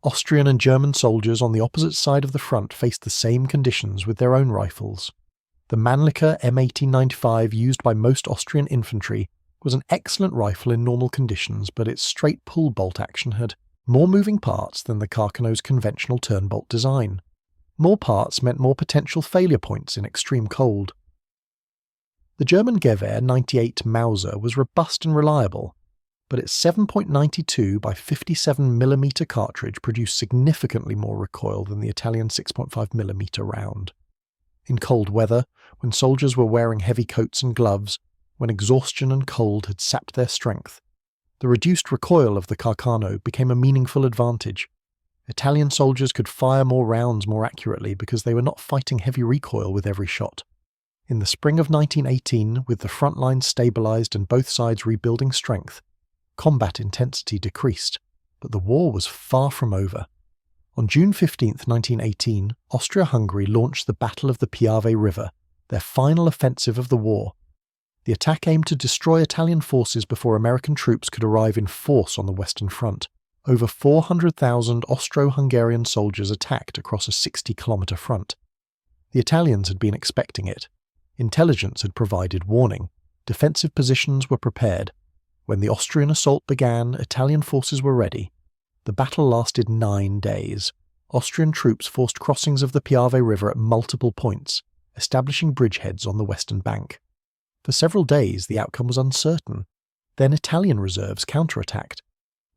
Austrian and German soldiers on the opposite side of the front faced the same conditions with their own rifles. The Mannlicher M1895 used by most Austrian infantry was an excellent rifle in normal conditions, but its straight pull bolt action had more moving parts than the Carcano's conventional turn bolt design. More parts meant more potential failure points in extreme cold. The German Gewehr 98 Mauser was robust and reliable, but its 7.92 by 57mm cartridge produced significantly more recoil than the Italian 6.5mm round. In cold weather, when soldiers were wearing heavy coats and gloves, when exhaustion and cold had sapped their strength, the reduced recoil of the Carcano became a meaningful advantage. Italian soldiers could fire more rounds more accurately because they were not fighting heavy recoil with every shot. In the spring of 1918, with the front lines stabilized and both sides rebuilding strength, combat intensity decreased, but the war was far from over. On June 15, 1918, Austria-Hungary launched the Battle of the Piave River, their final offensive of the war. The attack aimed to destroy Italian forces before American troops could arrive in force on the Western Front. Over 400,000 Austro-Hungarian soldiers attacked across a 60-kilometre front. The Italians had been expecting it. Intelligence had provided warning. Defensive positions were prepared. When the Austrian assault began, Italian forces were ready. The battle lasted 9 days. Austrian troops forced crossings of the Piave River at multiple points, establishing bridgeheads on the western bank. For several days, the outcome was uncertain. Then Italian reserves counterattacked.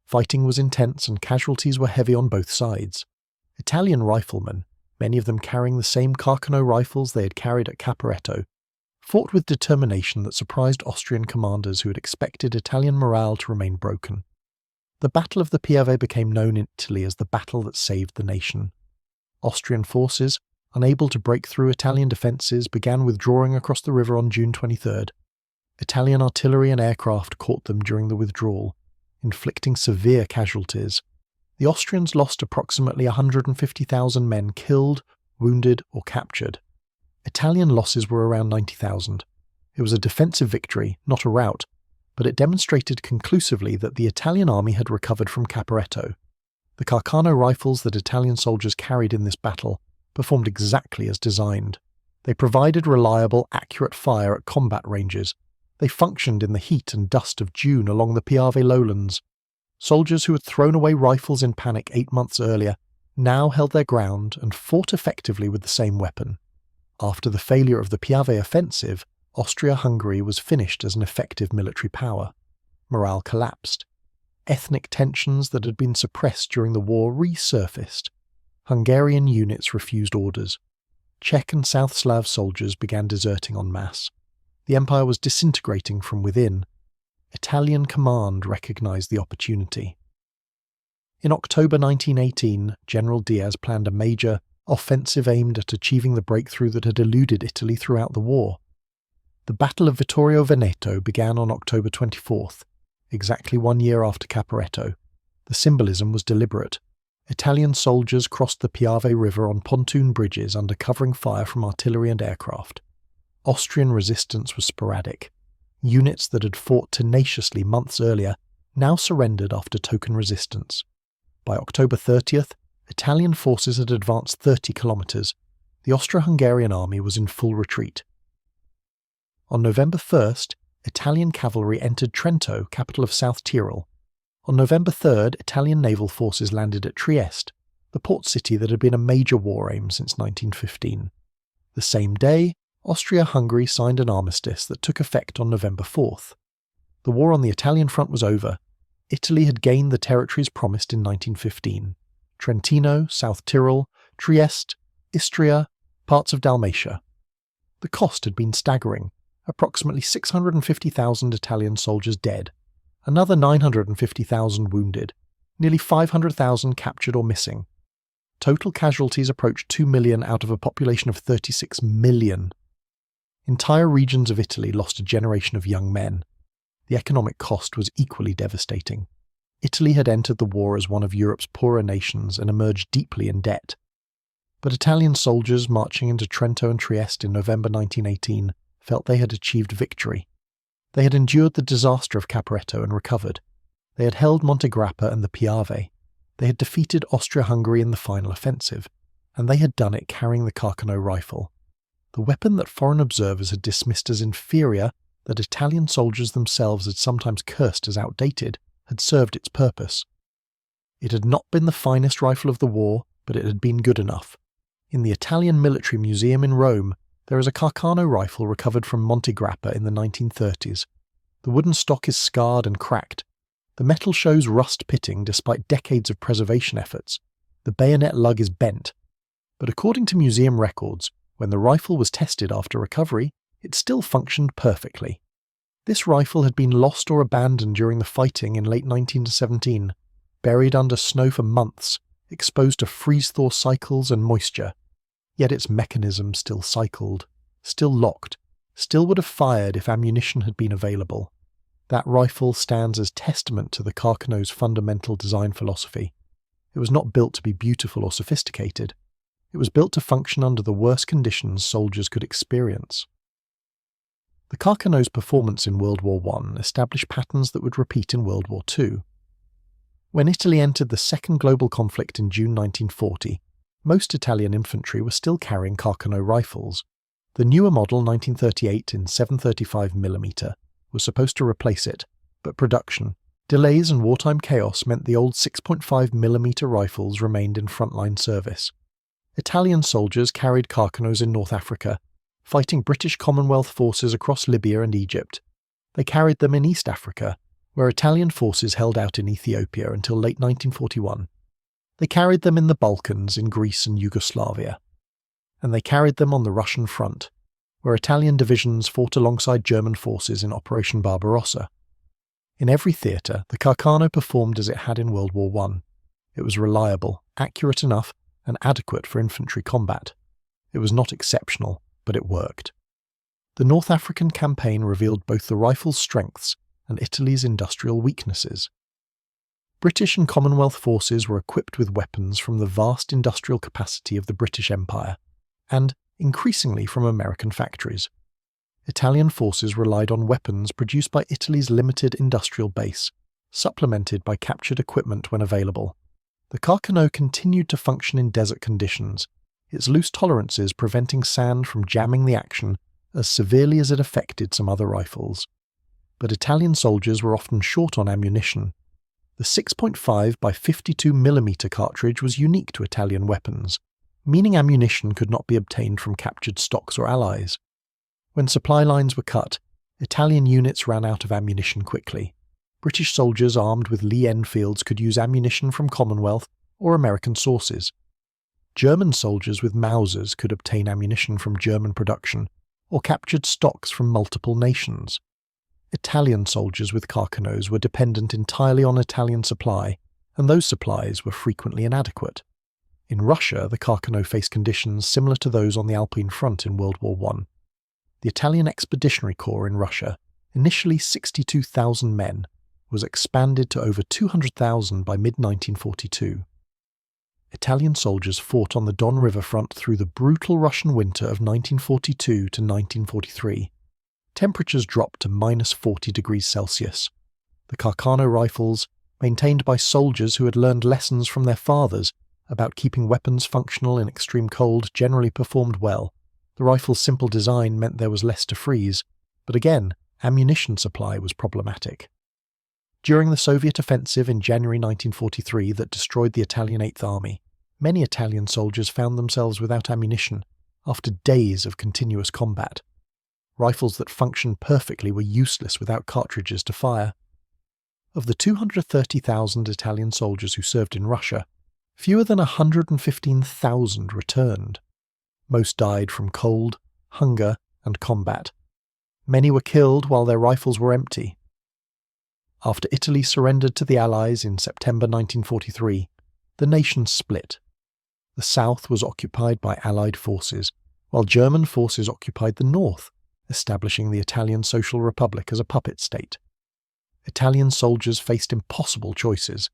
Fighting was intense and casualties were heavy on both sides. Italian riflemen, many of them carrying the same Carcano rifles they had carried at Caporetto, fought with determination that surprised Austrian commanders who had expected Italian morale to remain broken. The Battle of the Piave became known in Italy as the battle that saved the nation. Austrian forces, unable to break through Italian defences, began withdrawing across the river on June 23rd. Italian artillery and aircraft caught them during the withdrawal, inflicting severe casualties. The Austrians lost approximately 150,000 men killed, wounded, or captured. Italian losses were around 90,000. It was a defensive victory, not a rout, but it demonstrated conclusively that the Italian army had recovered from Caporetto. The Carcano rifles that Italian soldiers carried in this battle performed exactly as designed. They provided reliable, accurate fire at combat ranges. They functioned in the heat and dust of June along the Piave lowlands. Soldiers who had thrown away rifles in panic 8 months earlier now held their ground and fought effectively with the same weapon. After the failure of the Piave offensive, Austria-Hungary was finished as an effective military power. Morale collapsed. Ethnic tensions that had been suppressed during the war resurfaced. Hungarian units refused orders. Czech and South Slav soldiers began deserting en masse. The empire was disintegrating from within. Italian command recognized the opportunity. In October 1918, General Diaz planned a major offensive aimed at achieving the breakthrough that had eluded Italy throughout the war. The Battle of Vittorio Veneto began on October 24th, exactly 1 year after Caporetto. The symbolism was deliberate. Italian soldiers crossed the Piave River on pontoon bridges under covering fire from artillery and aircraft. Austrian resistance was sporadic. Units that had fought tenaciously months earlier now surrendered after token resistance. By October 30th, Italian forces had advanced 30 kilometres. The Austro-Hungarian army was in full retreat. On November 1st, Italian cavalry entered Trento, capital of South Tyrol. On November 3rd, Italian naval forces landed at Trieste, the port city that had been a major war aim since 1915. The same day, Austria-Hungary signed an armistice that took effect on November 4th. The war on the Italian front was over. Italy had gained the territories promised in 1915: Trentino, South Tyrol, Trieste, Istria, parts of Dalmatia. The cost had been staggering: approximately 650,000 Italian soldiers dead, another 950,000 wounded, nearly 500,000 captured or missing. Total casualties approached 2 million out of a population of 36 million. Entire regions of Italy lost a generation of young men. The economic cost was equally devastating. Italy had entered the war as one of Europe's poorer nations and emerged deeply in debt. But Italian soldiers marching into Trento and Trieste in November 1918 felt they had achieved victory. They had endured the disaster of Caporetto and recovered. They had held Montegrappa and the Piave. They had defeated Austria-Hungary in the final offensive, and they had done it carrying the Carcano rifle. The weapon that foreign observers had dismissed as inferior, that Italian soldiers themselves had sometimes cursed as outdated, had served its purpose. It had not been the finest rifle of the war, but it had been good enough. In the Italian Military Museum in Rome, there is a Carcano rifle recovered from Montegrappa in the 1930s. The wooden stock is scarred and cracked. The metal shows rust pitting despite decades of preservation efforts. The bayonet lug is bent. But according to museum records, when the rifle was tested after recovery, it still functioned perfectly. This rifle had been lost or abandoned during the fighting in late 1917, buried under snow for months, exposed to freeze-thaw cycles and moisture. Yet its mechanism still cycled, still locked, still would have fired if ammunition had been available. That rifle stands as testament to the Carcano's fundamental design philosophy. It was not built to be beautiful or sophisticated. It was built to function under the worst conditions soldiers could experience. The Carcano's performance in World War I established patterns that would repeat in World War II. When Italy entered the Second Global Conflict in June 1940, most Italian infantry were still carrying Carcano rifles. The newer model 1938 in 735mm was supposed to replace it, but production, delays and wartime chaos meant the old 6.5mm rifles remained in frontline service. Italian soldiers carried Carcanos in North Africa, fighting British Commonwealth forces across Libya and Egypt. They carried them in East Africa, where Italian forces held out in Ethiopia until late 1941. They carried them in the Balkans, in Greece and Yugoslavia. And they carried them on the Russian front, where Italian divisions fought alongside German forces in Operation Barbarossa. In every theatre, the Carcano performed as it had in World War I. It was reliable, accurate enough, and adequate for infantry combat. It was not exceptional, but it worked. The North African campaign revealed both the rifle's strengths and Italy's industrial weaknesses. British and Commonwealth forces were equipped with weapons from the vast industrial capacity of the British Empire, and, increasingly, from American factories. Italian forces relied on weapons produced by Italy's limited industrial base, supplemented by captured equipment when available. The Carcano continued to function in desert conditions, its loose tolerances preventing sand from jamming the action as severely as it affected some other rifles. But Italian soldiers were often short on ammunition. The 6.5 by 52mm cartridge was unique to Italian weapons, meaning ammunition could not be obtained from captured stocks or allies. When supply lines were cut, Italian units ran out of ammunition quickly. British soldiers armed with Lee Enfields could use ammunition from Commonwealth or American sources. German soldiers with Mausers could obtain ammunition from German production or captured stocks from multiple nations. Italian soldiers with Carcanos were dependent entirely on Italian supply, and those supplies were frequently inadequate. In Russia, the Carcano faced conditions similar to those on the Alpine front in World War I. The Italian Expeditionary Corps in Russia, initially 62,000 men, was expanded to over 200,000 by mid-1942. Italian soldiers fought on the Don River front through the brutal Russian winter of 1942 to 1943. Temperatures dropped to -40 degrees Celsius. The Carcano rifles, maintained by soldiers who had learned lessons from their fathers about keeping weapons functional in extreme cold, generally performed well. The rifle's simple design meant there was less to freeze, but again, ammunition supply was problematic. During the Soviet offensive in January 1943 that destroyed the Italian Eighth Army, many Italian soldiers found themselves without ammunition, after days of continuous combat. Rifles that functioned perfectly were useless without cartridges to fire. Of the 230,000 Italian soldiers who served in Russia, fewer than 115,000 returned. Most died from cold, hunger, and combat. Many were killed while their rifles were empty. After Italy surrendered to the Allies in September 1943, the nation split. The south was occupied by Allied forces, while German forces occupied the north, establishing the Italian Social Republic as a puppet state. Italian soldiers faced impossible choices.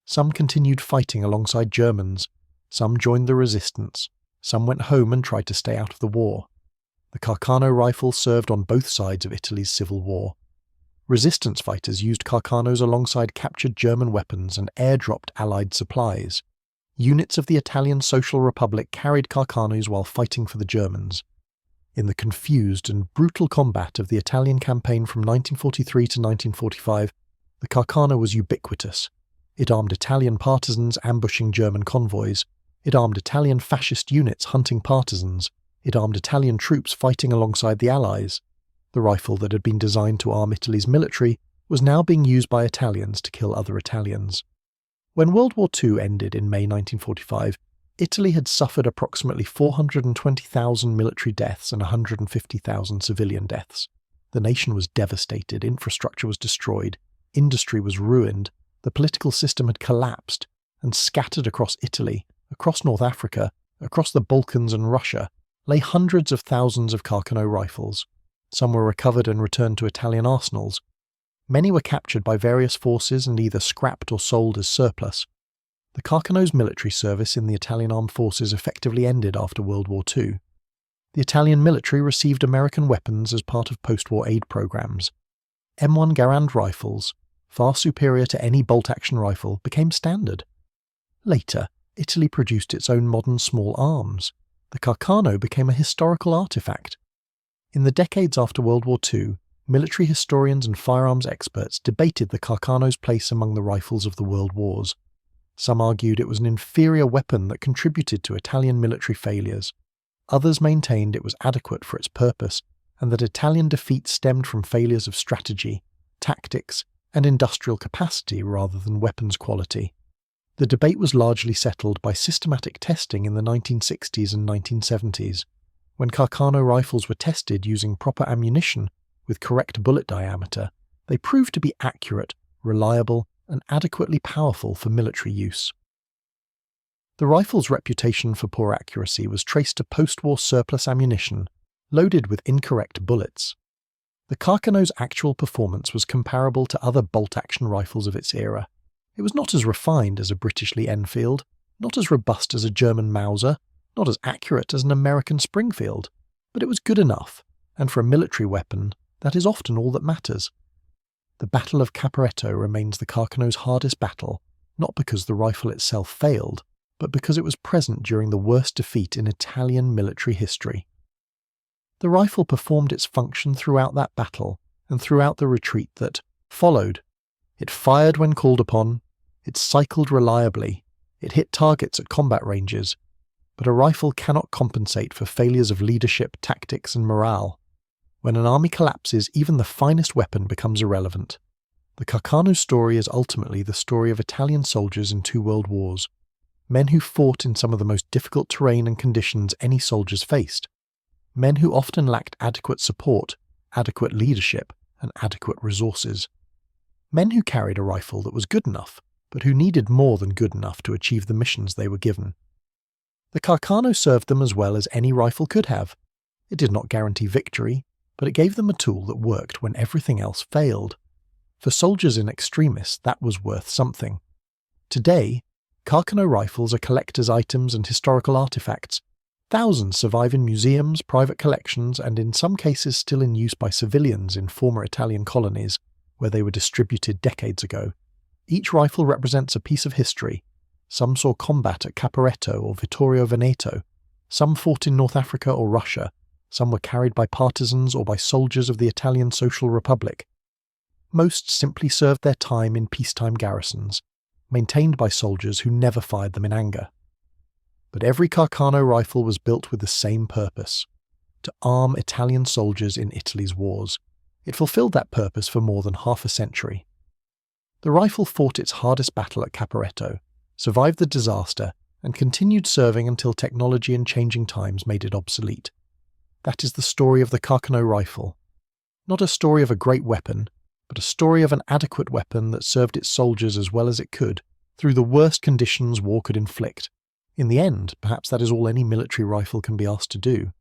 Some continued fighting alongside Germans, some joined the resistance, some went home and tried to stay out of the war. The Carcano rifle served on both sides of Italy's civil war. Resistance fighters used Carcanos alongside captured German weapons and airdropped Allied supplies. Units of the Italian Social Republic carried Carcanos while fighting for the Germans. In the confused and brutal combat of the Italian campaign from 1943 to 1945, the Carcano was ubiquitous. It armed Italian partisans ambushing German convoys. It armed Italian fascist units hunting partisans. It armed Italian troops fighting alongside the Allies. The rifle that had been designed to arm Italy's military was now being used by Italians to kill other Italians. When World War II ended in May 1945, Italy had suffered approximately 420,000 military deaths and 150,000 civilian deaths. The nation was devastated, infrastructure was destroyed, industry was ruined, the political system had collapsed, and scattered across Italy, across North Africa, across the Balkans and Russia, lay hundreds of thousands of Carcano rifles. Some were recovered and returned to Italian arsenals. Many were captured by various forces and either scrapped or sold as surplus. The Carcano's military service in the Italian armed forces effectively ended after World War II. The Italian military received American weapons as part of post-war aid programs. M1 Garand rifles, far superior to any bolt-action rifle, became standard. Later, Italy produced its own modern small arms. The Carcano became a historical artifact. In the decades after World War II, military historians and firearms experts debated the Carcano's place among the rifles of the world wars. Some argued it was an inferior weapon that contributed to Italian military failures. Others maintained it was adequate for its purpose, and that Italian defeat stemmed from failures of strategy, tactics, and industrial capacity rather than weapons quality. The debate was largely settled by systematic testing in the 1960s and 1970s. When Carcano rifles were tested using proper ammunition with correct bullet diameter, they proved to be accurate, reliable, and adequately powerful for military use. The rifle's reputation for poor accuracy was traced to post-war surplus ammunition, loaded with incorrect bullets. The Carcano's actual performance was comparable to other bolt-action rifles of its era. It was not as refined as a British Lee Enfield, not as robust as a German Mauser, not as accurate as an American Springfield, but it was good enough, and for a military weapon, that is often all that matters. The Battle of Caporetto remains the Carcano's hardest battle, not because the rifle itself failed, but because it was present during the worst defeat in Italian military history. The rifle performed its function throughout that battle, and throughout the retreat that followed. It fired when called upon, it cycled reliably, it hit targets at combat ranges, but a rifle cannot compensate for failures of leadership, tactics, and morale. When an army collapses, even the finest weapon becomes irrelevant. The Carcano story is ultimately the story of Italian soldiers in 2 world wars, men who fought in some of the most difficult terrain and conditions any soldiers faced, men who often lacked adequate support, adequate leadership, and adequate resources. Men who carried a rifle that was good enough, but who needed more than good enough to achieve the missions they were given. The Carcano served them as well as any rifle could have. It did not guarantee victory, but it gave them a tool that worked when everything else failed. For soldiers in extremis, that was worth something. Today, Carcano rifles are collector's items and historical artifacts. Thousands survive in museums, private collections, and in some cases still in use by civilians in former Italian colonies, where they were distributed decades ago. Each rifle represents a piece of history. Some saw combat at Caporetto or Vittorio Veneto. Some fought in North Africa or Russia. Some were carried by partisans or by soldiers of the Italian Social Republic. Most simply served their time in peacetime garrisons, maintained by soldiers who never fired them in anger. But every Carcano rifle was built with the same purpose: to arm Italian soldiers in Italy's wars. It fulfilled that purpose for more than half a century. The rifle fought its hardest battle at Caporetto, survived the disaster, and continued serving until technology and changing times made it obsolete. That is the story of the Carcano rifle. Not a story of a great weapon, but a story of an adequate weapon that served its soldiers as well as it could, through the worst conditions war could inflict. In the end, perhaps that is all any military rifle can be asked to do.